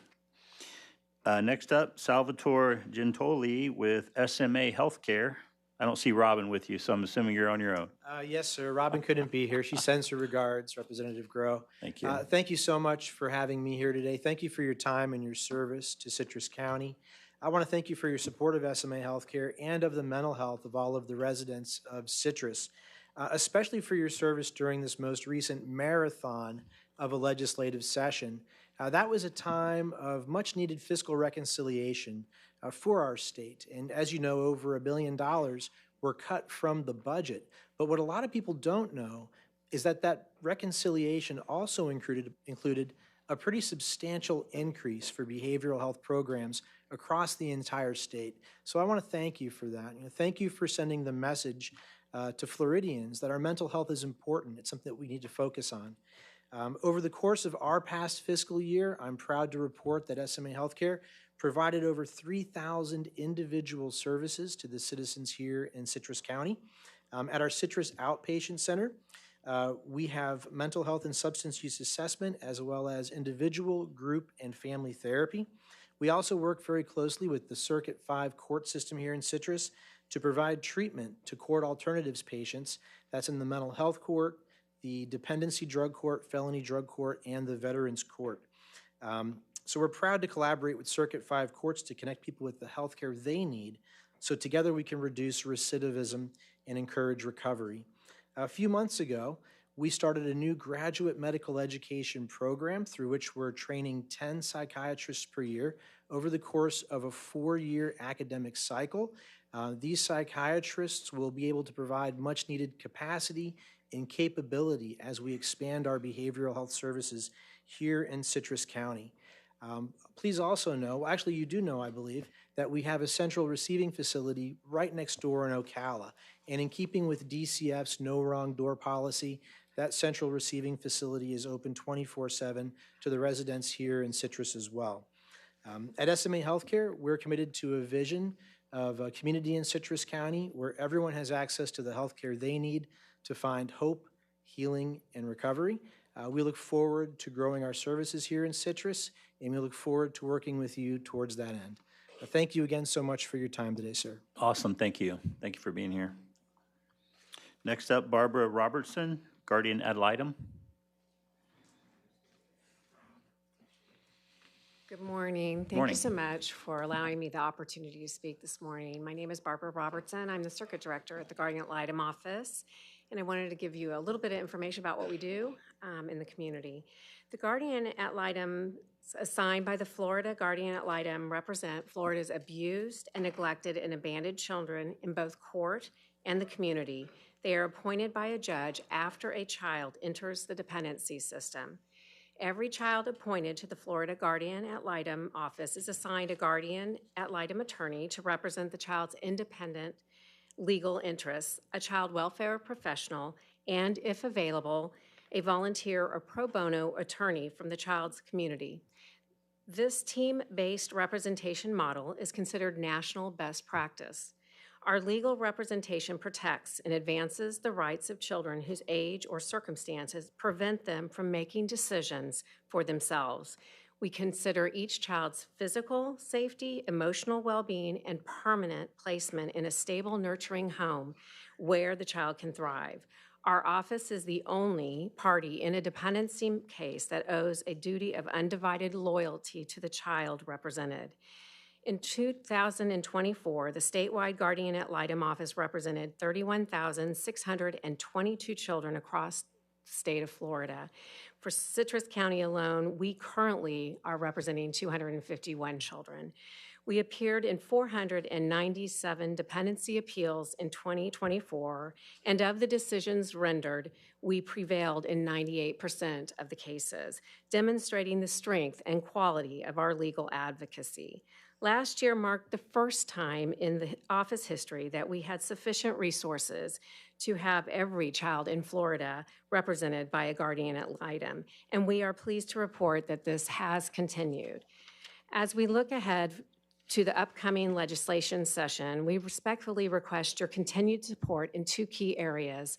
Speaker 1: Next up, Salvatore Gentoli with SMA Healthcare. I don't see Robin with you, so I'm assuming you're on your own.
Speaker 22: Yes, sir. Robin couldn't be here. She sends her regards, Representative Groh.
Speaker 1: Thank you.
Speaker 22: Thank you so much for having me here today. Thank you for your time and your service to Citrus County. I want to thank you for your support of SMA Healthcare and of the mental health of all of the residents of Citrus, especially for your service during this most recent marathon of a legislative session. That was a time of much-needed fiscal reconciliation for our state. And as you know, over $1 billion were cut from the budget. But what a lot of people don't know is that that reconciliation also included a pretty substantial increase for behavioral health programs across the entire state. So I want to thank you for that. Thank you for sending the message to Floridians that our mental health is important. It's something that we need to focus on. Over the course of our past fiscal year, I'm proud to report that SMA Healthcare provided over 3,000 individual services to the citizens here in Citrus County. At our Citrus Outpatient Center, we have mental health and substance use assessment, as well as individual, group, and family therapy. We also work very closely with the Circuit 5 court system here in Citrus to provide treatment to court alternatives patients. That's in the mental health court, the dependency drug court, felony drug court, and the veterans court. So we're proud to collaborate with Circuit 5 courts to connect people with the health care they need, so together we can reduce recidivism and encourage recovery. A few months ago, we started a new graduate medical education program through which we're training 10 psychiatrists per year over the course of a 4-year academic cycle. These psychiatrists will be able to provide much needed capacity and capability as we expand our behavioral health services here in Citrus County. Please also know, actually you do know, I believe, that we have a central receiving facility right next door in Ocala. And in keeping with DCF's no wrong door policy, that central receiving facility is open 24/7 to the residents here in Citrus as well. At SMA Healthcare, we're committed to a vision of a community in Citrus County where everyone has access to the healthcare they need to find hope, healing, and recovery. We look forward to growing our services here in Citrus, and we look forward to working with you towards that end. Thank you again so much for your time today, sir.
Speaker 1: Awesome, thank you. Thank you for being here. Next up, Barbara Robertson, guardian ad litem.
Speaker 3: Good morning. Thank you so much for allowing me the opportunity to speak this morning. My name is Barbara Robertson. I'm the circuit director at the Guardian ad litem office, and I wanted to give you a little bit of information about what we do in the community. The Guardian ad litem assigned by the Florida Guardian ad litem represent Florida's abused and neglected and abandoned children in both court and the community. They are appointed by a judge after a child enters the dependency system. Every child appointed to the Florida Guardian ad litem office is assigned a guardian ad litem attorney to represent the child's independent legal interests, a child welfare professional, and, if available, a volunteer or pro bono attorney from the child's community. This team-based representation model is considered national best practice. Our legal representation protects and advances the rights of children whose age or circumstances prevent them from making decisions for themselves. We consider each child's physical safety, emotional well-being, and permanent placement in a stable, nurturing home where the child can thrive. Our office is the only party in a dependency case that owes a duty of undivided loyalty to the child represented. In 2024, the statewide Guardian ad litem office represented 31,622 children across the state of Florida. For Citrus County alone, we currently are representing 251 children. We appeared in 497 dependency appeals in 2024, and of the decisions rendered, we prevailed in 98% of the cases, demonstrating the strength and quality of our legal advocacy. Last year marked the first time in the office history that we had sufficient resources to have every child in Florida represented by a guardian ad litem, and we are pleased to report that this has continued. As we look ahead to the upcoming legislation session, we respectfully request your continued support in 2 key areas.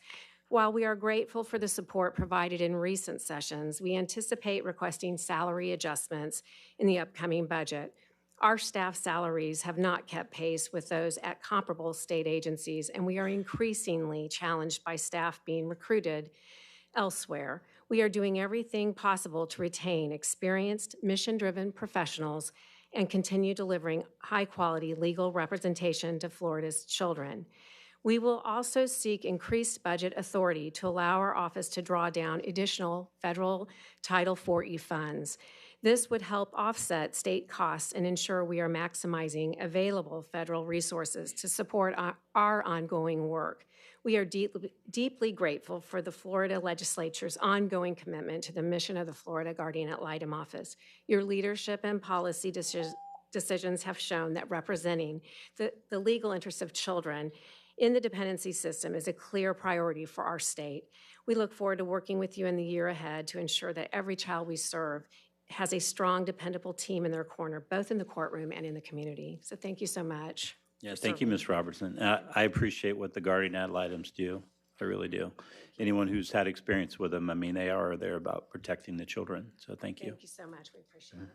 Speaker 3: While we are grateful for the support provided in recent sessions, we anticipate requesting salary adjustments in the upcoming budget. Our staff salaries have not kept pace with those at comparable state agencies, and we are increasingly challenged by staff being recruited elsewhere. We are doing everything possible to retain experienced, mission-driven professionals and continue delivering high-quality legal representation to Florida's children. We will also seek increased budget authority to allow our office to draw down additional federal Title IV funds. This would help offset state costs and ensure we are maximizing available federal resources to support our ongoing work. We are deeply grateful for the Florida Legislature's ongoing commitment to the mission of the Florida Guardian Ad Litem Office. Your leadership and policy decisions have shown that representing the legal interests of children in the dependency system is a clear priority for our state. We look forward to working with you in the year ahead to ensure that every child we serve has a strong, dependable team in their corner, both in the courtroom and in the community. So thank you so much.
Speaker 1: Yeah, thank you, Ms. Robertson. I appreciate what the Guardian Ad Litems do. I really do. Anyone who's had experience with them, I mean, they are there about protecting the children. So thank you.
Speaker 3: Thank you so much. We appreciate it.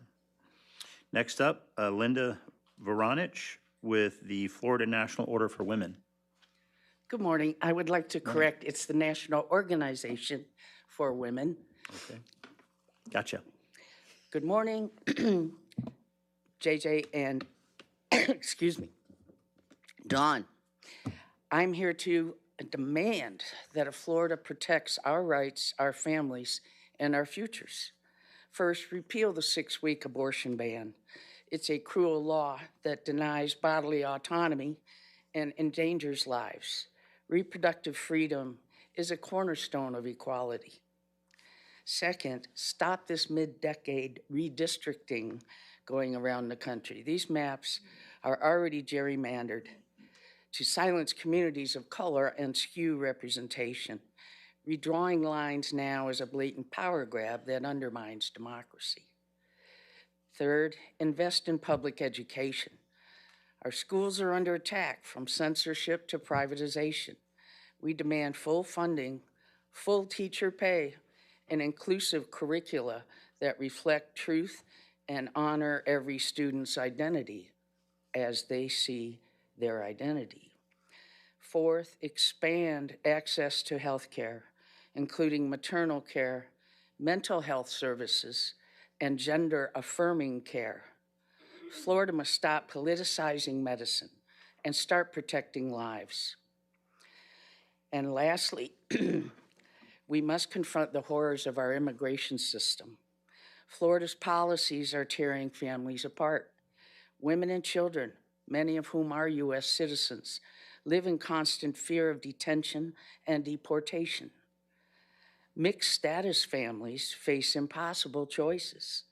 Speaker 1: Next up, Linda Voronich with the Florida National Order for Women.
Speaker 5: Good morning. I would like to correct, it's the National Organization for Women.
Speaker 1: Okay. Gotcha.
Speaker 5: Good morning, JJ and, excuse me, Dawn. I'm here to demand that Florida protects our rights, our families, and our futures. First, repeal the 6-week abortion ban. It's a cruel law that denies bodily autonomy and endangers lives. Reproductive freedom is a cornerstone of equality. Second, stop this mid-decade redistricting going around the country. These maps are already gerrymandered to silence communities of color and skew representation. Redrawing lines now is a blatant power grab that undermines democracy. Third, invest in public education. Our schools are under attack from censorship to privatization. We demand full funding, full teacher pay, and inclusive curricula that reflect truth and honor every student's identity as they see their identity. Fourth, expand access to health care, including maternal care, mental health services, and gender-affirming care. Florida must stop politicizing medicine and start protecting lives. And lastly, we must confront the horrors of our immigration system. Florida's policies are tearing families apart. Women and children, many of whom are U.S. citizens, live in constant fear of detention and deportation. Mixed status families face impossible choices: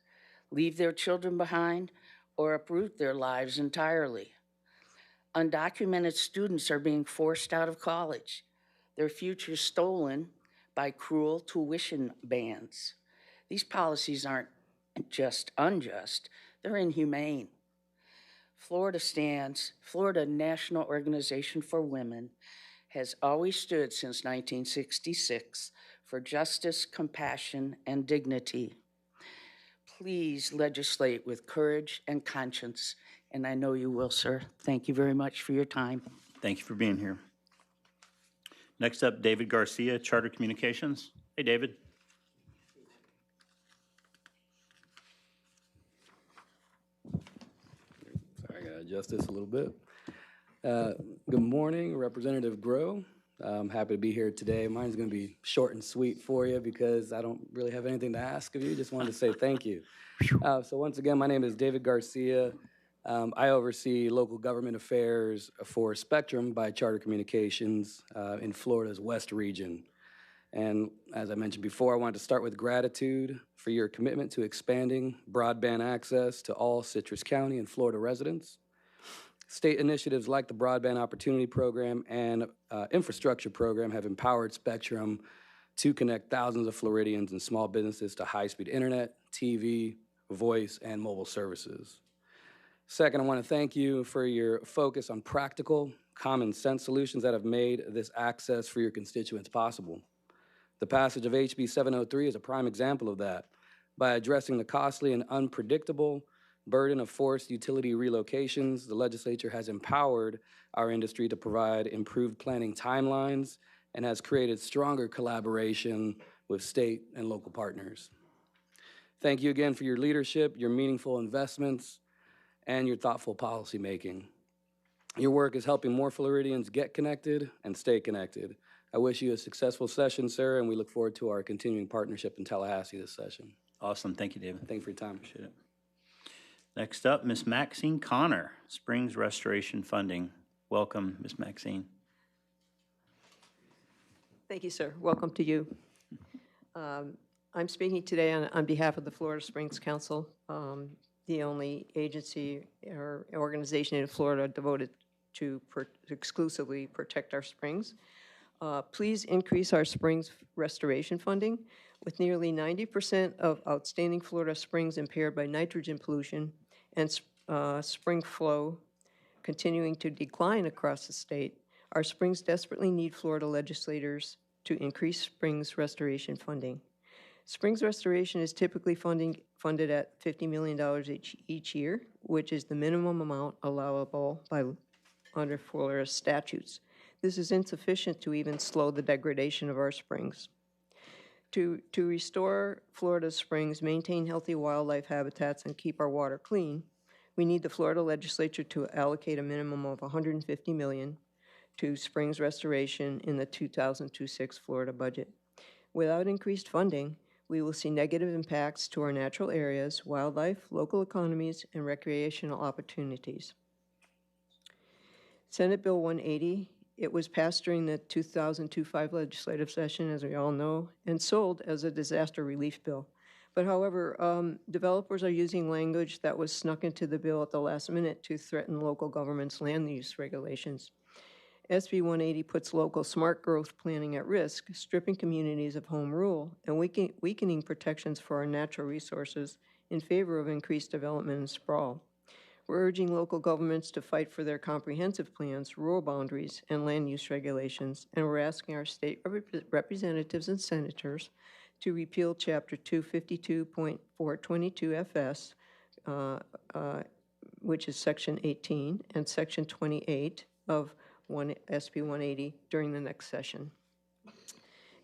Speaker 5: leave their children behind or uproot their lives entirely. Undocumented students are being forced out of college, their futures stolen by cruel tuition bans. These policies aren't just unjust, they're inhumane. Florida National Organization for Women has always stood since 1966 for justice, compassion, and dignity. Please legislate with courage and conscience, and I know you will, sir. Thank you very much for your time.
Speaker 1: Thank you for being here. Next up, David Garcia, Charter Communications. Hey, David.
Speaker 6: Sorry, I gotta adjust this a little bit. Good morning, Representative Grow. I'm happy to be here today. Mine's going to be short and sweet for you because I don't really have anything to ask of you. Just wanted to say thank you. So once again, my name is David Garcia. I oversee local government affairs for Spectrum by Charter Communications in Florida's West region. And as I mentioned before, I wanted to start with gratitude for your commitment to expanding broadband access to all Citrus County and Florida residents. State initiatives like the Broadband Opportunity Program and Infrastructure Program have empowered Spectrum to connect thousands of Floridians and small businesses to high-speed internet, TV, voice, and mobile services. Second, I want to thank you for your focus on practical, common-sense solutions that have made this access for your constituents possible. The passage of HB 703 is a prime example of that. By addressing the costly and unpredictable burden of forced utility relocations, the legislature has empowered our industry to provide improved planning timelines and has created stronger collaboration with state and local partners. Thank you again for your leadership, your meaningful investments, and your thoughtful policymaking. Your work is helping more Floridians get connected and stay connected. I wish you a successful session, sir, and we look forward to our continuing partnership in Tallahassee this session.
Speaker 1: Awesome. Thank you, David.
Speaker 6: Thank you for your time.
Speaker 1: Appreciate it. Next up, Ms. Maxine Connor, Springs Restoration Funding. Welcome, Ms. Maxine.
Speaker 7: Thank you, sir. Welcome to you. I'm speaking today on behalf of the Florida Springs Council, the only agency or organization in Florida devoted to exclusively protect our springs. Please increase our springs restoration funding. With nearly 90% of outstanding Florida springs impaired by nitrogen pollution and spring flow continuing to decline across the state, our springs desperately need Florida legislators to increase springs restoration funding. Springs restoration is typically funded at $50 million each year, which is the minimum amount allowable under Florida statutes. This is insufficient to even slow the degradation of our springs. To restore Florida's springs, maintain healthy wildlife habitats, and keep our water clean, we need the Florida Legislature to allocate a minimum of $150 million to springs restoration in the 2026 Florida budget. Without increased funding, we will see negative impacts to our natural areas, wildlife, local economies, and recreational opportunities. Senate Bill 180, it was passed during the 2002-5 legislative session, as we all know, and sold as a disaster relief bill. But however, developers are using language that was snuck into the bill at the last minute to threaten local governments' land use regulations. SB 180 puts local smart growth planning at risk, stripping communities of home rule and weakening protections for our natural resources in favor of increased development and sprawl. We're urging local governments to fight for their comprehensive plans, rural boundaries, and land use regulations, and we're asking our state representatives and senators to repeal Chapter 252.422 FS, which is Section 18, and Section 28 of SB 180 during the next session.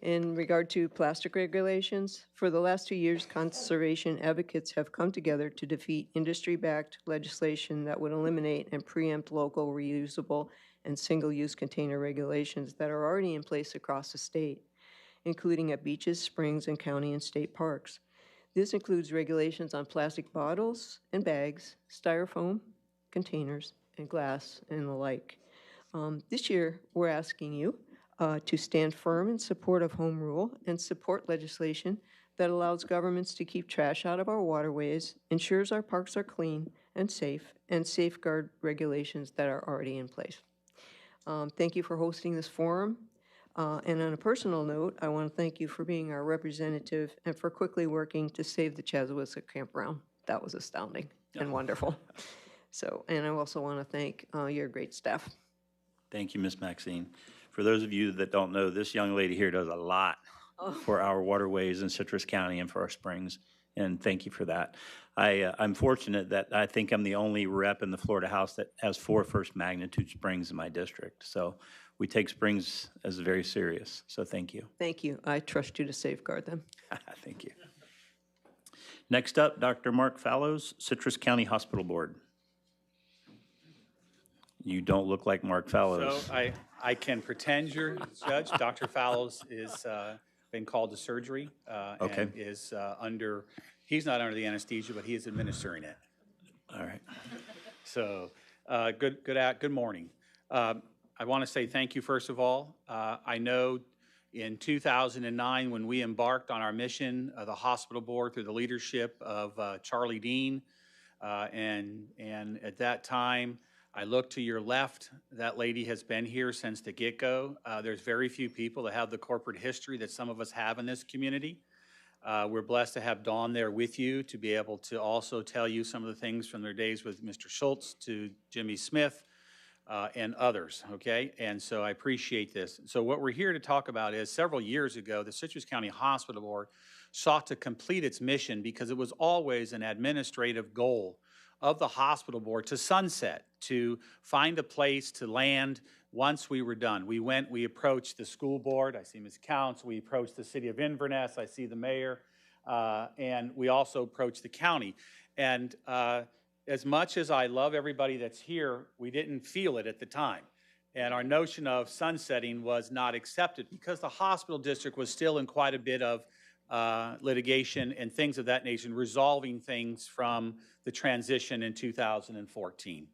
Speaker 7: In regard to plastic regulations, for the last 2 years, conservation advocates have come together to defeat industry-backed legislation that would eliminate and preempt local reusable and single-use container regulations that are already in place across the state, including at beaches, springs, and county and state parks. This includes regulations on plastic bottles and bags, styrofoam, containers, and glass, and the like. This year, we're asking you to stand firm in support of home rule and support legislation that allows governments to keep trash out of our waterways, ensures our parks are clean and safe, and safeguard regulations that are already in place. Thank you for hosting this forum. And on a personal note, I want to thank you for being our representative and for quickly working to save the Chassahowick campground. That was astounding and wonderful. So, and I also want to thank your great staff.
Speaker 1: Thank you, Ms. Maxine. For those of you that don't know, this young lady here does a lot for our waterways in Citrus County and for our springs, and thank you for that. I'm fortunate that I think I'm the only rep in the Florida House that has 4 first magnitude springs in my district. So we take springs as very serious, so thank you.
Speaker 7: Thank you. I trust you to safeguard them.
Speaker 1: Thank you. Next up, Dr. Mark Fallows, Citrus County Hospital Board. You don't look like Mark Fallows.
Speaker 9: So I can pretend you're judge. Dr. Fallows is been called to surgery and is he's not under the anesthesia, but he is administering it.
Speaker 1: All right.
Speaker 9: So good morning. I want to say thank you, first of all. I know in 2009, when we embarked on our mission, the hospital board, through the leadership of Charlie Dean, and at that time, I look to your left. That lady has been here since the get-go. There's very few people that have the corporate history that some of us have in this community. We're blessed to have Dawn there with you to be able to also tell you some of the things from their days with Mr. Schultz to Jimmy Smith and others, okay? And so I appreciate this. So what we're here to talk about is several years ago, the Citrus County Hospital Board sought to complete its mission because it was always an administrative goal of the hospital board to sunset, to find a place to land once we were done. We approached the school board. I see Ms. Counts. We approached the city of Inverness. I see the mayor. And we also approached the county. And as much as I love everybody that's here, we didn't feel it at the time. And our notion of sunsetting was not accepted because the hospital district was still in quite a bit of litigation and things of that nature, resolving things from the transition in 2014.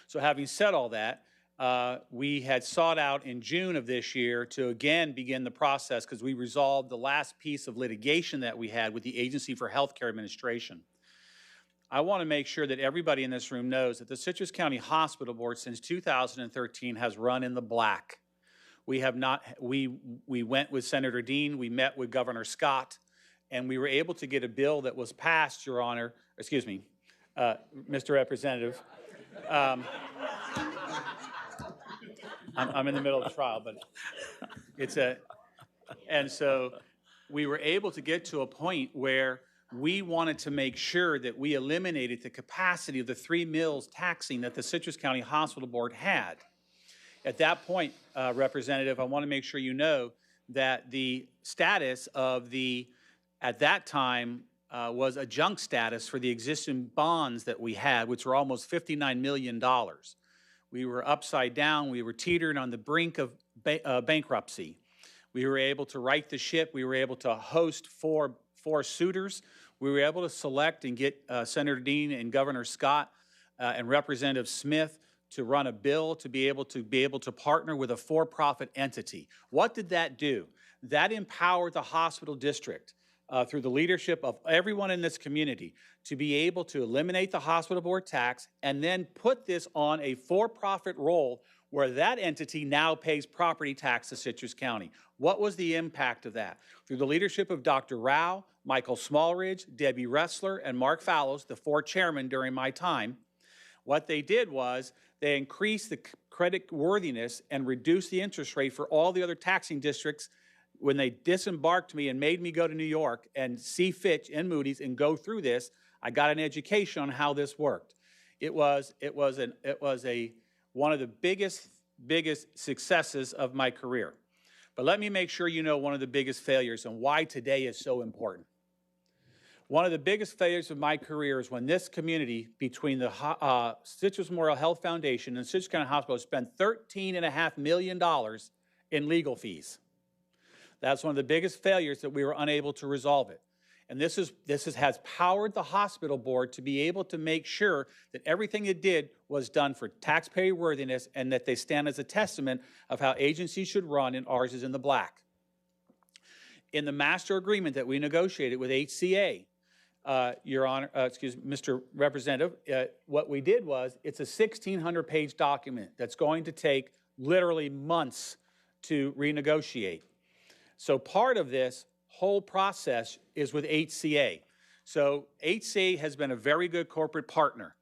Speaker 9: So having said all that, we had sought out in June of this year to again begin the process because we resolved the last piece of litigation that we had with the Agency for Healthcare Administration. I want to make sure that everybody in this room knows that the Citrus County Hospital Board since 2013 has run in the black. We have not, we went with Senator Dean, we met with Governor Scott, and we were able to get a bill that was passed, Your Honor, excuse me, Mr. Representative. I'm in the middle of the trial, but and so we were able to get to a point where we wanted to make sure that we eliminated the capacity of the 3 mills taxing that the Citrus County Hospital Board had. At that point, Representative, I want to make sure you know that the status of the, at that time, was a junk status for the existing bonds that we had, which were almost $59 million. We were upside down. We were teetering on the brink of bankruptcy. We were able to right the ship. We were able to host four suitors. We were able to select and get Senator Dean and Governor Scott and Representative Smith to run a bill to be able to partner with a for-profit entity. What did that do? That empowered the hospital district through the leadership of everyone in this community to be able to eliminate the hospital board tax and then put this on a for-profit role where that entity now pays property tax to Citrus County. What was the impact of that? Through the leadership of Dr. Rao, Michael Smallridge, Debbie Ressler, and Mark Fallows, the 4 chairmen during my time, what they did was they increased the credit worthiness and reduced the interest rate for all the other taxing districts. When they disembarked me and made me go to New York and see Fitch and Moody's and go through this, I got an education on how this worked. It was one of the biggest successes of my career. But let me make sure you know one of the biggest failures and why today is so important. One of the biggest failures of my career is when this community, between the Citrus Memorial Health Foundation and Citrus County Hospital, spent $13.5 million in legal fees. That's one of the biggest failures that we were unable to resolve it. And this has powered the hospital board to be able to make sure that everything it did was done for taxpayer worthiness and that they stand as a testament of how agencies should run, and ours is in the black. In the master agreement that we negotiated with HCA, Your Honor, Mr. Representative, what we did was it's a 1,600-page document that's going to take literally months to renegotiate. So part of this whole process is with HCA. So HCA has been a very good corporate partner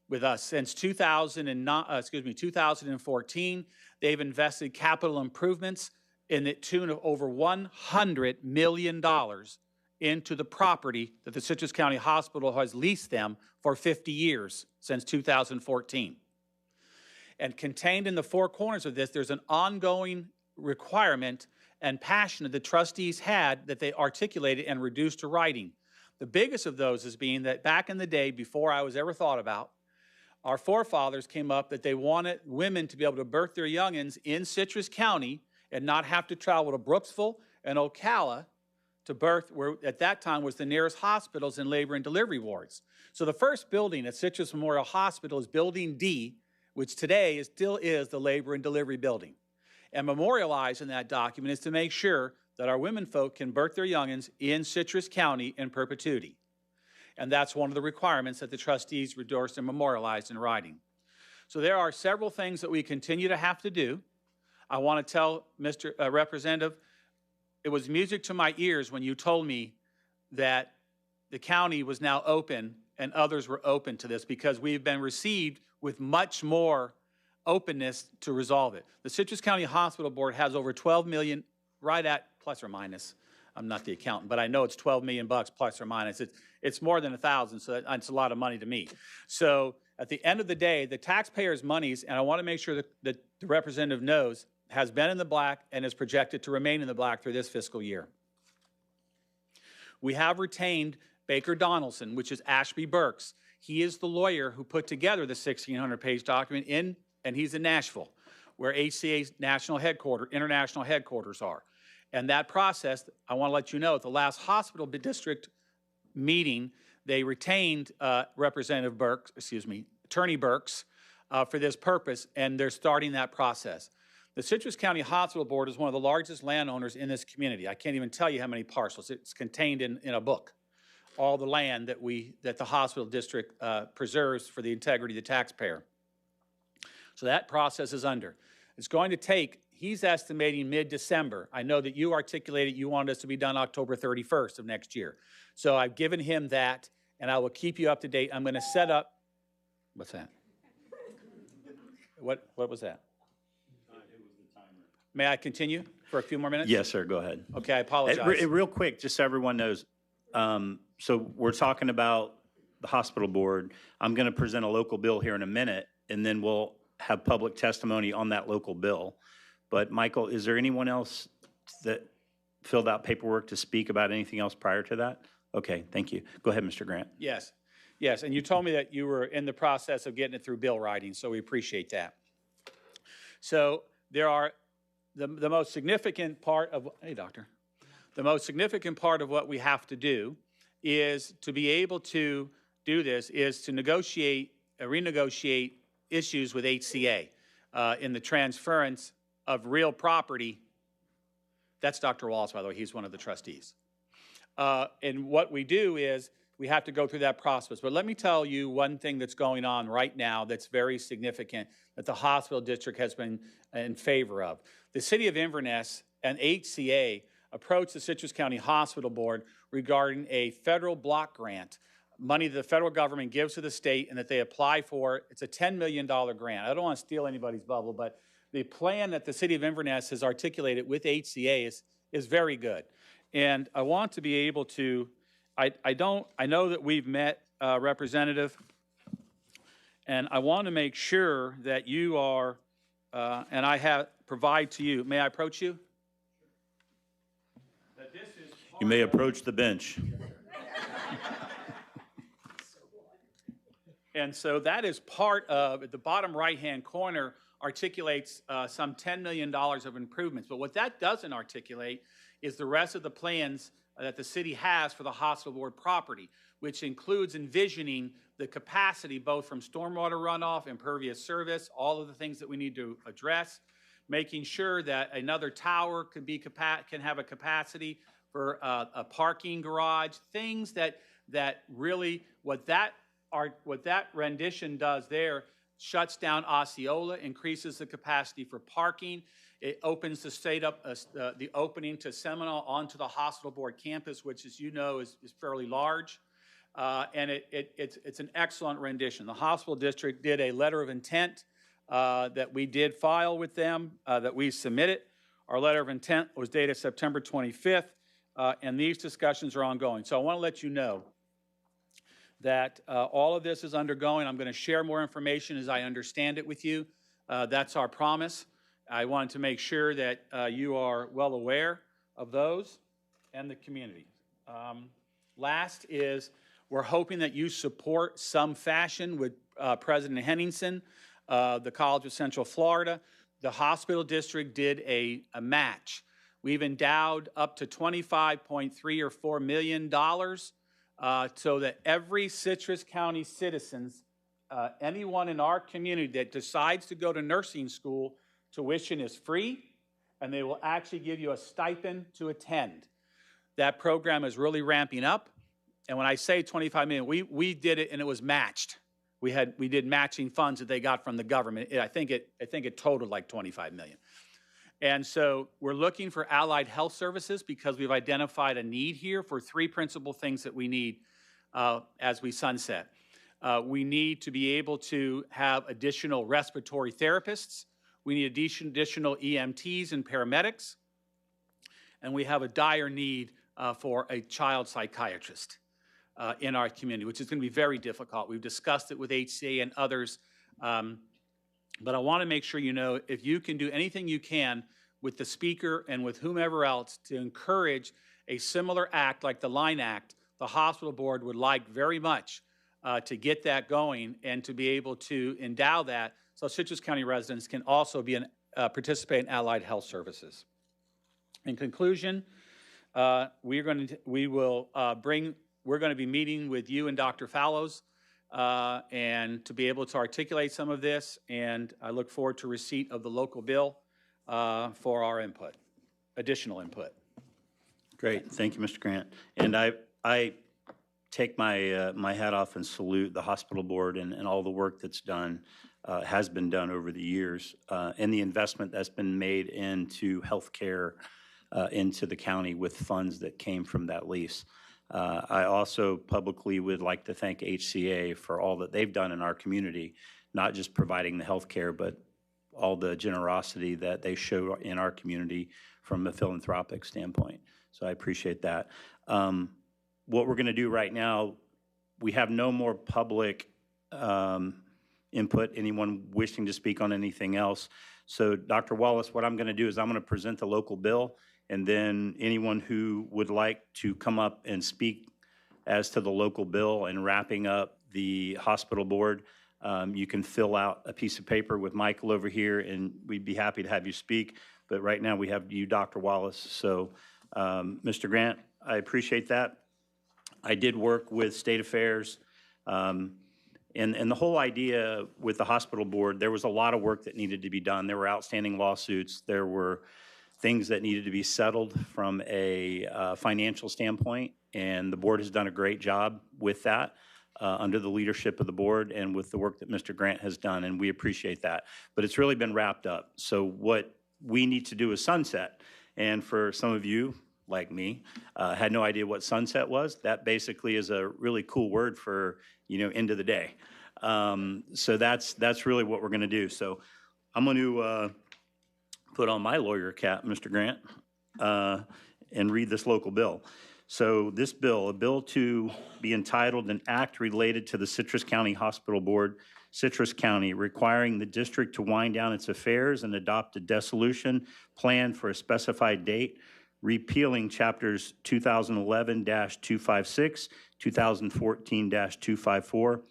Speaker 9: with us since 2014. They've invested capital improvements in the tune of over $100 million into the property that the Citrus County Hospital has leased them for 50 years since 2014. And contained in the 4 corners of this, there's an ongoing requirement and passion that the trustees had that they articulated and reduced to writing. The biggest of those is being that back in the day, before I was ever thought about, our forefathers came up that they wanted women to be able to birth their youngins in Citrus County and not have to travel to Brooksville and Ocala to birth, where at that time was the nearest hospitals and labor and delivery wards. So the first building at Citrus Memorial Hospital is Building D, which today still is the labor and delivery building. And memorialized in that document is to make sure that our women folk can birth their youngins in Citrus County in perpetuity. And that's one of the requirements that the trustees endorsed and memorialized in writing. So there are several things that we continue to have to do. I want to tell Mr. Representative, it was music to my ears when you told me that the county was now open and others were open to this, because we've been received with much more openness to resolve it. The Citrus County Hospital Board has over 12 million, right at plus or minus. I'm not the accountant, but I know it's 12 million bucks plus or minus. It's more than 1,000, so that's a lot of money to me. So at the end of the day, the taxpayers' monies, and I want to make sure that the representative knows, has been in the black and is projected to remain in the black through this fiscal year. We have retained Baker Donaldson, which is Ashby Burks. He is the lawyer who put together the 1,600-page document and he's in Nashville, where HCA's international headquarters are. And that process, I want to let you know, at the last hospital district meeting, they retained Representative Burks, Attorney Burks, for this purpose, and they're starting that process. The Citrus County Hospital Board is one of the largest landowners in this community. I can't even tell you how many parcels. It's contained in a book, all the land that the hospital district preserves for the integrity of the taxpayer. So that process is under. It's going to take, he's estimating mid-December. I know that you articulated you wanted us to be done October 31st of next year. So I've given him that, and I will keep you up to date. I'm going to set up, what's that? What was that? May I continue for a few more minutes?
Speaker 1: Yes, sir, go ahead.
Speaker 9: Okay, I apologize.
Speaker 1: Real quick, just so everyone knows, so we're talking about the hospital board. I'm going to present a local bill here in a minute, and then we'll have public testimony on that local bill. But Michael, is there anyone else that filled out paperwork to speak about anything else prior to that? Okay, thank you. Go ahead, Mr. Grant.
Speaker 9: Yes, yes, and you told me that you were in the process of getting it through bill writing, so we appreciate that. So there are the most significant part of, hey, doctor, the most significant part of what we have to do is to be able to do this is to renegotiate issues with HCA in the transference of real property. That's Dr. Wallace, by the way. He's one of the trustees. And what we do is we have to go through that process. But let me tell you one thing that's going on right now that's very significant that the hospital district has been in favor of. The city of Inverness and HCA approached the Citrus County Hospital Board regarding a federal block grant, money that the federal government gives to the state and that they apply for. It's a $10 million grant. I don't want to steal anybody's bubble, but the plan that the city of Inverness has articulated with HCA is very good. And I want to be able to, I know that we've met, Representative, and I want to make sure that you are, and I provide to you, may I approach you? That this is
Speaker 1: You may approach the bench.
Speaker 9: And so that is part of, at the bottom right-hand corner, articulates some $10 million of improvements. But what that doesn't articulate is the rest of the plans that the city has for the hospital board property, which includes envisioning the capacity both from stormwater runoff, impervious service, all of the things that we need to address, making sure that another tower can have a capacity for a parking garage, things that really, what that rendition does there shuts down Osceola, increases the capacity for parking. It opens the state up, the opening to Seminole onto the hospital board campus, which, as you know, is fairly large. And it's an excellent rendition. The hospital district did a letter of intent that we did file with them, that we submitted. Our letter of intent was dated September 25th, and these discussions are ongoing. So I want to let you know that all of this is undergoing. I'm going to share more information as I understand it with you. That's our promise. I wanted to make sure that you are well aware of those and the community. Last is we're hoping that you support some fashion with President Henningsen, the College of Central Florida. The hospital district did a match. We've endowed up to $25.3 or $4 million so that every Citrus County citizens, anyone in our community that decides to go to nursing school, tuition is free, and they will actually give you a stipend to attend. That program is really ramping up, and when I say $25 million, we did it and it was matched. We did matching funds that they got from the government. I think it totaled like $25 million. And so we're looking for allied health services because we've identified a need here for three principal things that we need as we sunset. We need to be able to have additional respiratory therapists. We need additional EMTs and paramedics. And we have a dire need for a child psychiatrist in our community, which is going to be very difficult. We've discussed it with HCA and others. But I want to make sure you know if you can do anything you can with the speaker and with whomever else to encourage a similar act like the Line Act, the hospital board would like very much to get that going and to be able to endow that so Citrus County residents can also be participate in allied health services. In conclusion, we're going to be meeting with you and Dr. Fallows and to be able to articulate some of this, and I look forward to receipt of the local bill for our input, additional input.
Speaker 1: Great, thank you, Mr. Grant. And I take my hat off and salute the hospital board and all the work that's done, has been done over the years, and the investment that's been made into healthcare into the county with funds that came from that lease. I also publicly would like to thank HCA for all that they've done in our community, not just providing the healthcare, but all the generosity that they show in our community from a philanthropic standpoint. So I appreciate that. What we're going to do right now, we have no more public input, anyone wishing to speak on anything else. So Dr. Wallace, what I'm going to do is I'm going to present the local bill, and then anyone who would like to come up and speak as to the local bill and wrapping up the hospital board, you can fill out a piece of paper with Michael over here, and we'd be happy to have you speak. But right now we have you, Dr. Wallace. So Mr. Grant, I appreciate that. I did work with State Affairs, and the whole idea with the hospital board, there was a lot of work that needed to be done. There were outstanding lawsuits. There were things that needed to be settled from a financial standpoint, and the board has done a great job with that under the leadership of the board and with the work that Mr. Grant has done, and we appreciate that. But it's really been wrapped up. So what we need to do is sunset, and for some of you, like me, had no idea what sunset was. That basically is a really cool word for, end of the day. So that's really what we're going to do. So I'm going to put on my lawyer cap, Mr. Grant, and read this local bill. So this bill, a bill to be entitled an act related to the Citrus County Hospital Board, Citrus County, requiring the district to wind down its affairs and adopt a dissolution plan for a specified date, repealing chapters 2011-256, 2014-254,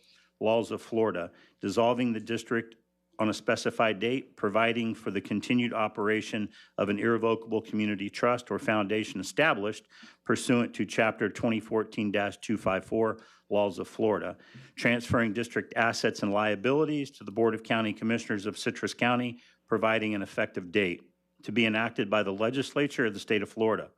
Speaker 1: laws of Florida, dissolving the district on a specified date, providing for the continued operation of an irrevocable community trust or foundation established pursuant to chapter 2014-254, laws of Florida, transferring district assets and liabilities to the Board of County Commissioners of Citrus County, providing an effective date, to be enacted by the Legislature of the State of Florida.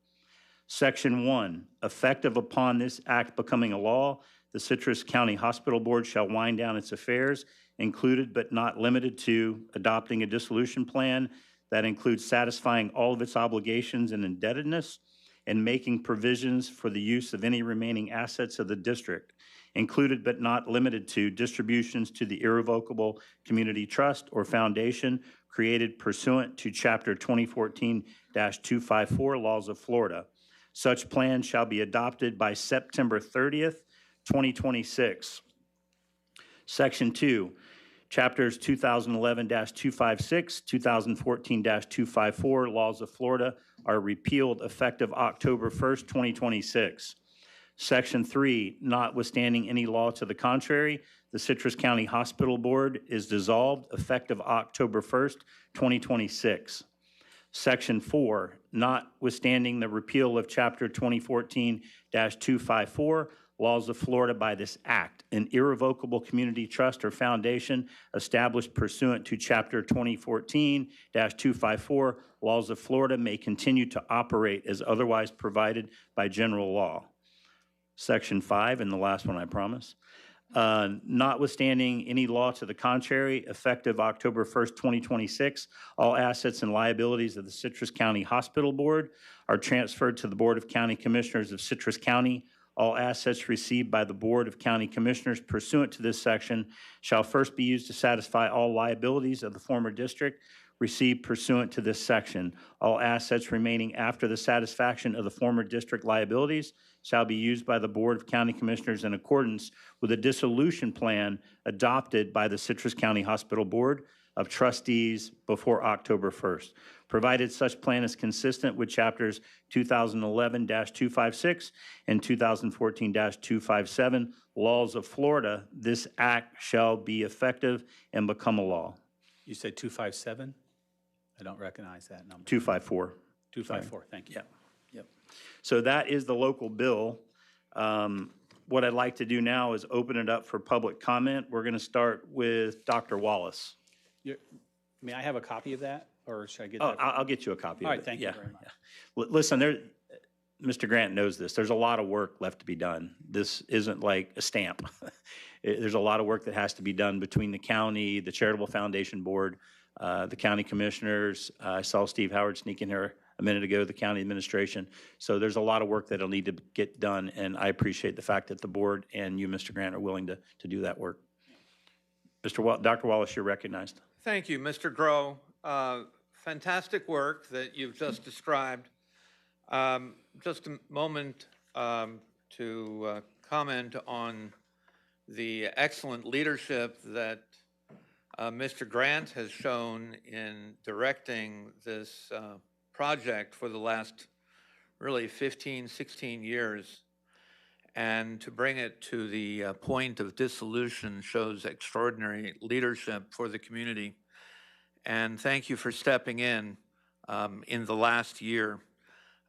Speaker 1: Section 1, effective upon this act becoming a law, the Citrus County Hospital Board shall wind down its affairs, included but not limited to adopting a dissolution plan that includes satisfying all of its obligations and indebtedness and making provisions for the use of any remaining assets of the district, included but not limited to distributions to the irrevocable community trust or foundation created pursuant to chapter 2014-254, laws of Florida. Such plan shall be adopted by September 30th, 2026. Section 2, chapters 2011-256, 2014-254, laws of Florida are repealed effective October 1st, 2026. Section 3, notwithstanding any law to the contrary, the Citrus County Hospital Board is dissolved effective October 1st, 2026. Section 4, notwithstanding the repeal of Chapter 2014-254, laws of Florida by this act, an irrevocable community trust or foundation established pursuant to Chapter 2014-254, laws of Florida may continue to operate as otherwise provided by general law. Section 5, and the last one I promise. Notwithstanding any law to the contrary, effective October 1st, 2026, all assets and liabilities of the Citrus County Hospital Board are transferred to the Board of County Commissioners of Citrus County. All assets received by the Board of County Commissioners pursuant to this section shall first be used to satisfy all liabilities of the former district received pursuant to this section. All assets remaining after the satisfaction of the former district liabilities shall be used by the Board of County Commissioners in accordance with a dissolution plan adopted by the Citrus County Hospital Board of Trustees before October 1st. Provided such plan is consistent with chapters 2011-256 and 2014-257 laws of Florida, this act shall be effective and become a law.
Speaker 9: You said 257? I don't recognize that number.
Speaker 1: 254.
Speaker 9: 254, thank you.
Speaker 1: Yep, yep. So that is the local bill. What I'd like to do now is open it up for public comment. We're going to start with Dr. Wallace.
Speaker 9: May I have a copy of that, or should I get
Speaker 1: Oh,
Speaker 9: that?
Speaker 1: I'll get you a copy of it.
Speaker 9: All right, thank you
Speaker 1: Yeah,
Speaker 9: very much.
Speaker 1: yeah. Listen, Mr. Grant knows this. There's a lot of work left to be done. This isn't like a stamp. There's a lot of work that has to be done between the county, the Charitable Foundation Board, the county commissioners. I saw Steve Howard sneak in here a minute ago, the county administration. So there's a lot of work that'll need to get done, and I appreciate the fact that the board and you, Mr. Grant, are willing to do that work. Dr. Wallace, you're recognized.
Speaker 8: Thank you, Mr. Grow. Fantastic work that you've just described. Just a moment to comment on the excellent leadership that Mr. Grant has shown in directing this project for the last really 15, 16 years. And to bring it to the point of dissolution shows extraordinary leadership for the community. And thank you for stepping in the last year.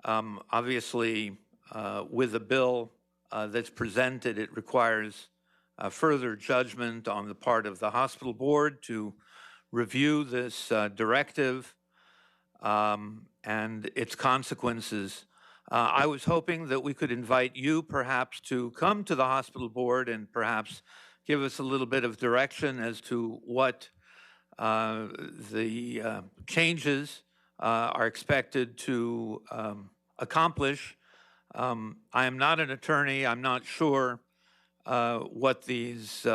Speaker 8: Obviously, with the bill that's presented, it requires further judgment on the part of the hospital board to review this directive and its consequences. I was hoping that we could invite you perhaps to come to the hospital board and perhaps give us a little bit of direction as to what the changes are expected to accomplish. I am not an attorney. I'm not sure what these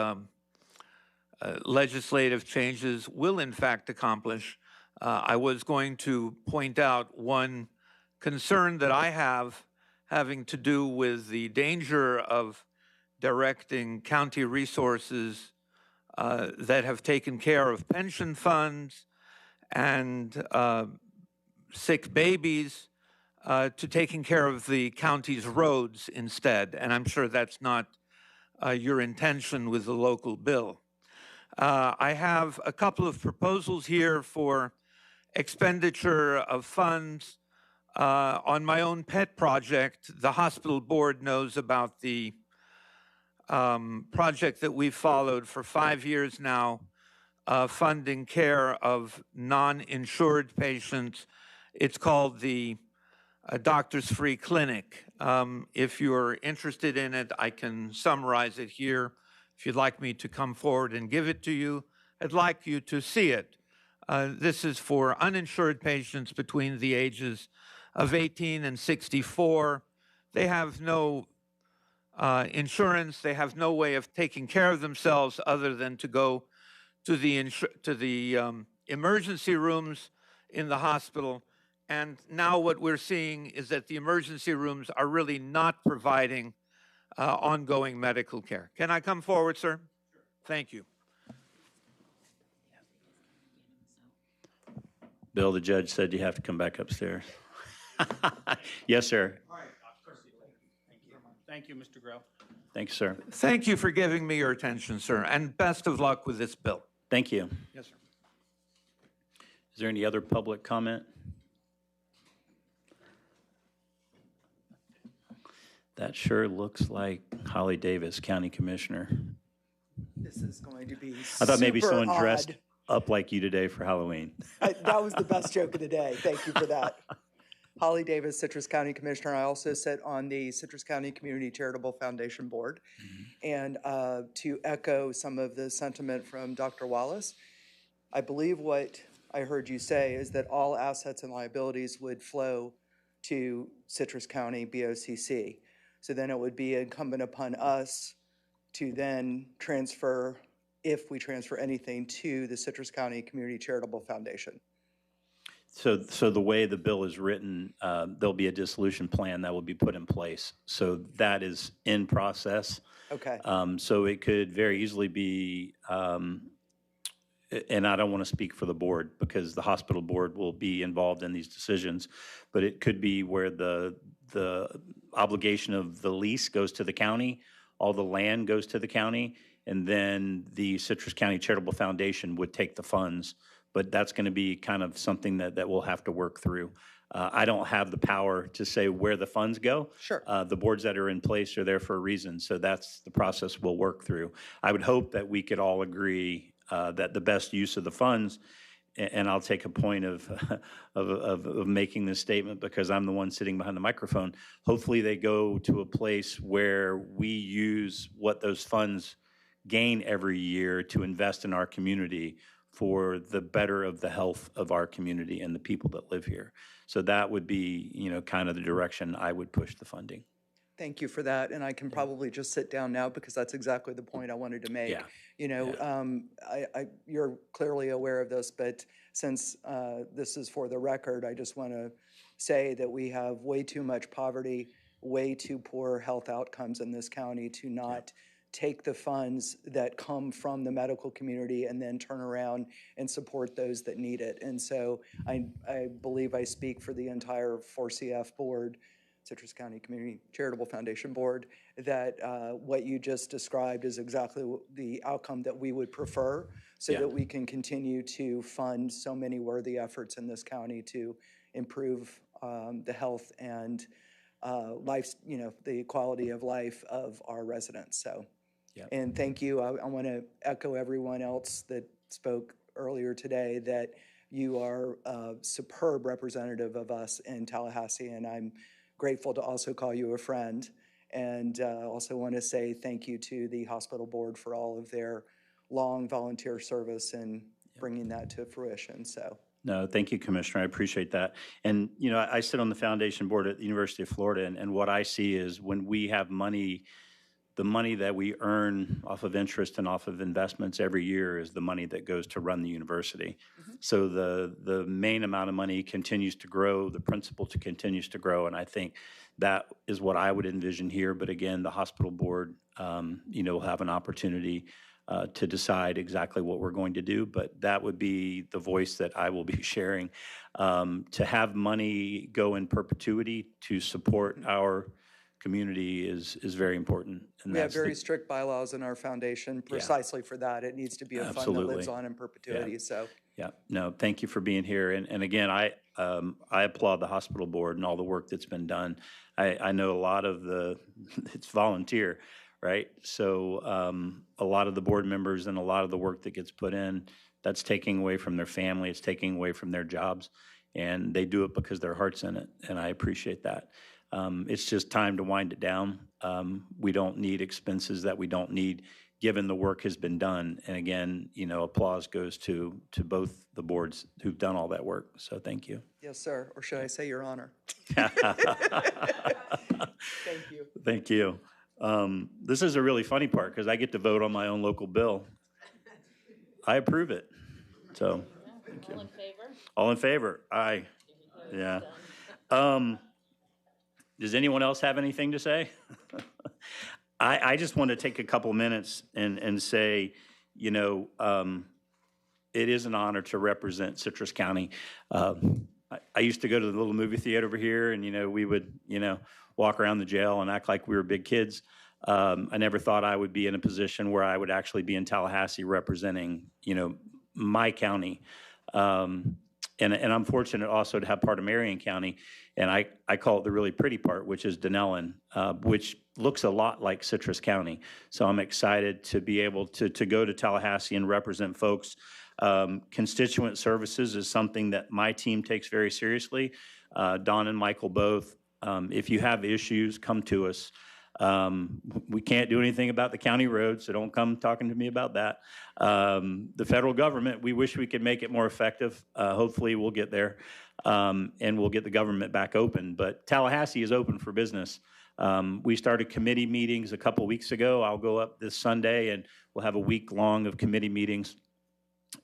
Speaker 8: legislative changes will in fact accomplish. I was going to point out one concern that I have having to do with the danger of directing county resources that have taken care of pension funds and sick babies to taking care of the county's roads instead. And I'm sure that's not your intention with the local bill. I have a couple of proposals here for expenditure of funds on my own pet project. The hospital board knows about the project that we've followed for 5 years now, funding care of non-insured patients. It's called the Doctors Free Clinic. If you're interested in it, I can summarize it here. If you'd like me to come forward and give it to you, I'd like you to see it. This is for uninsured patients between the ages of 18 and 64. They have no insurance. They have no way of taking care of themselves other than to go to the emergency rooms in the hospital. And now what we're seeing is that the emergency rooms are really not providing ongoing medical care. Can I come forward, sir? Thank you.
Speaker 1: Bill, the judge said you have to come back upstairs. Yes, sir.
Speaker 9: All right, thank you, Mr. Grow.
Speaker 1: Thank you, sir.
Speaker 8: Thank you for giving me your attention, sir, and best of luck with this bill.
Speaker 1: Thank you.
Speaker 9: Yes, sir.
Speaker 1: Is there any other public comment? That sure looks like Holly Davis, County Commissioner.
Speaker 10: This is going to be
Speaker 1: I thought maybe
Speaker 10: super
Speaker 1: someone dressed
Speaker 10: odd.
Speaker 1: up like you today for Halloween.
Speaker 10: That was the best joke of the day. Thank you for that. Holly Davis, Citrus County Commissioner. I also sit on the Citrus County Community Charitable Foundation Board. And to echo some of the sentiment from Dr. Wallace, I believe what I heard you say is that all assets and liabilities would flow to Citrus County BOCC. So then it would be incumbent upon us to then transfer, if we transfer anything, to the Citrus County Community Charitable Foundation.
Speaker 1: So the way the bill is written, there'll be a dissolution plan that will be put in place. So that is in process.
Speaker 10: Okay.
Speaker 1: So it could very easily be, and I don't want to speak for the board because the hospital board will be involved in these decisions, but it could be where the obligation of the lease goes to the county, all the land goes to the county, and then the Citrus County Charitable Foundation would take the funds. But that's going to be kind of something that we'll have to work through. I don't have the power to say where the funds go.
Speaker 10: Sure.
Speaker 1: The boards that are in place are there for a reason, so that's the process we'll work through. I would hope that we could all agree that the best use of the funds, and I'll take a point of making this statement because I'm the one sitting behind the microphone. Hopefully they go to a place where we use what those funds gain every year to invest in our community for the better of the health of our community and the people that live here. So that would be, kind of the direction I would push the funding.
Speaker 10: Thank you for that, and I can probably just sit down now because that's exactly the point I wanted to make.
Speaker 1: Yeah.
Speaker 10: You're clearly aware of this, but since this is for the record, I just want to say that we have way too much poverty, way too poor health outcomes in this county to not take the funds that come from the medical community and then turn around and support those that need it. And so I believe I speak for the entire 4CF board, Citrus County Community Charitable Foundation Board, that what you just described is exactly the outcome that we would prefer so that we can continue to fund so many worthy efforts in this county to improve the health and life, the quality of life of our residents. So, and thank you. I want to echo everyone else that spoke earlier today that you are a superb representative of us in Tallahassee, and I'm grateful to also call you a friend. And also want to say thank you to the hospital board for all of their long volunteer service and bringing that to fruition. So.
Speaker 1: No, thank you, Commissioner. I appreciate that. And, I sit on the foundation board at the University of Florida, and what I see is when we have money, the money that we earn off of interest and off of investments every year is the money that goes to run the university. So the main amount of money continues to grow, the principal continues to grow, and I think that is what I would envision here. But again, the hospital board, will have an opportunity to decide exactly what we're going to do, but that would be the voice that I will be sharing. To have money go in perpetuity to support our community is very important. And
Speaker 10: we have very strict bylaws in our foundation precisely for that. It needs to be a fund that lives on in perpetuity. So. Yeah,
Speaker 1: no, thank you for being here. And again, I applaud the hospital board and all the work that's been done. I know a lot of it's volunteer, right? So a lot of the board members and a lot of the work that gets put in, that's taking away from their family, it's taking away from their jobs, and they do it because their heart's in it, and I appreciate that. It's just time to wind it down. We don't need expenses that we don't need, given the work has been done. And again, applause goes to both the boards who've done all that work. So thank you.
Speaker 10: Yes, sir. Or should I say Your Honor?
Speaker 1: Thank
Speaker 10: you.
Speaker 1: Thank you. This is a really funny part because I get to vote on my own local bill. I approve it. So, thank you. All in favor? All in favor? Aye. Yeah. Does anyone else have anything to say? I just want to take a couple minutes and say, it is an honor to represent Citrus County. I used to go to the little movie theater over here, and, we would, walk around the jail and act like we were big kids. I never thought I would be in a position where I would actually be in Tallahassee representing, my county. And I'm fortunate also to have part of Marion County, and I call it the really pretty part, which is Denellen, which looks a lot like Citrus County. So I'm excited to be able to go to Tallahassee and represent folks. Constituent services is something that my team takes very seriously. Don and Michael both. If you have issues, come to us. We can't do anything about the county roads, so don't come talking to me about that. The federal government, we wish we could make it more effective. Hopefully we'll get there, and we'll get the government back open. But Tallahassee is open for business. We started committee meetings a couple weeks ago. I'll go up this Sunday, and we'll have a week long of committee meetings,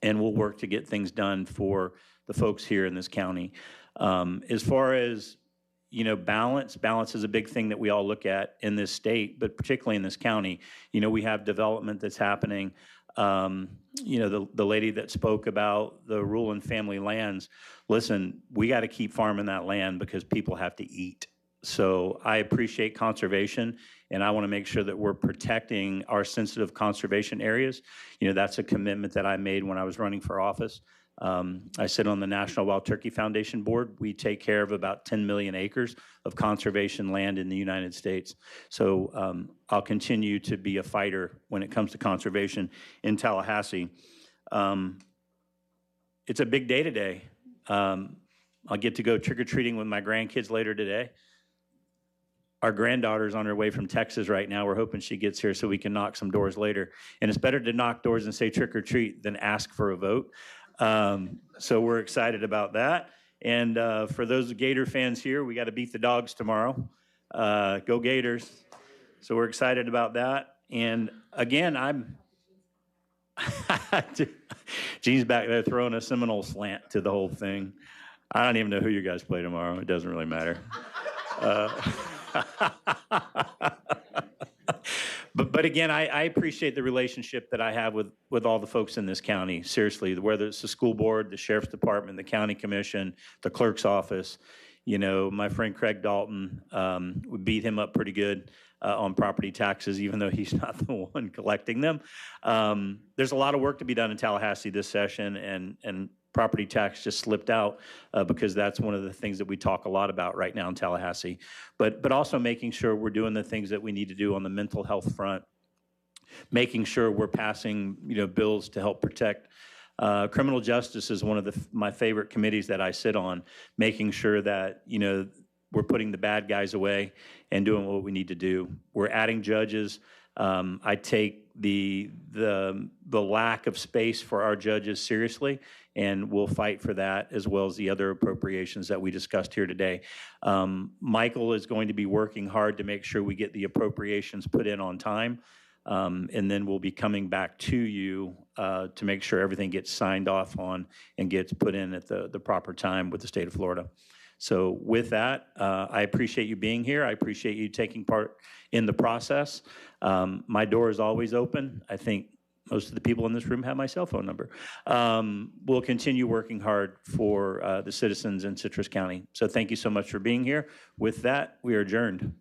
Speaker 1: and we'll work to get things done for the folks here in this county. As far as balance is a big thing that we all look at in this state, but particularly in this county. We have development that's happening. The lady that spoke about the rural and family lands, listen, we got to keep farming that land because people have to eat. So I appreciate conservation, and I want to make sure that we're protecting our sensitive conservation areas. That's a commitment that I made when I was running for office. I sit on the National Wild Turkey Foundation Board. We take care of about 10 million acres of conservation land in the United States. So I'll continue to be a fighter when it comes to conservation in Tallahassee. It's a big day today. I'll get to go trick-or-treating with my grandkids later today. Our granddaughter's on her way from Texas right now. We're hoping she gets here so we can knock some doors later. And it's better to knock doors and say trick-or-treat than ask for a vote. So we're excited about that. And for those Gator fans here, we got to beat the Dogs tomorrow. Go Gators. So we're excited about that. And again, Gene's back there throwing a Seminole slant to the whole thing. I don't even know who you guys play tomorrow. It doesn't really matter. But again, I appreciate the relationship that I have with all the folks in this county. Seriously, whether it's the school board, the sheriff's department, the county commission, the clerk's office. You know, my friend Craig Dalton, we beat him up pretty good on property taxes, even though he's not the one collecting them. There's a lot of work to be done in Tallahassee this session, and property tax just slipped out because that's one of the things that we talk a lot about right now in Tallahassee. But also making sure we're doing the things that we need to do on the mental health front, making sure we're passing bills to help protect. Criminal justice is one of my favorite committees that I sit on, making sure that we're putting the bad guys away and doing what we need to do. We're adding judges. I take the lack of space for our judges seriously, and we'll fight for that as well as the other appropriations that we discussed here today. Michael is going to be working hard to make sure we get the appropriations put in on time, and then we'll be coming back to you to make sure everything gets signed off on and gets put in at the proper time with the state of Florida. So with that, I appreciate you being here. I appreciate you taking part in the process. My door is always open. I think most of the people in this room have my cell phone number. We'll continue working hard for the citizens in Citrus County. So thank you so much for being here. With that, we are adjourned.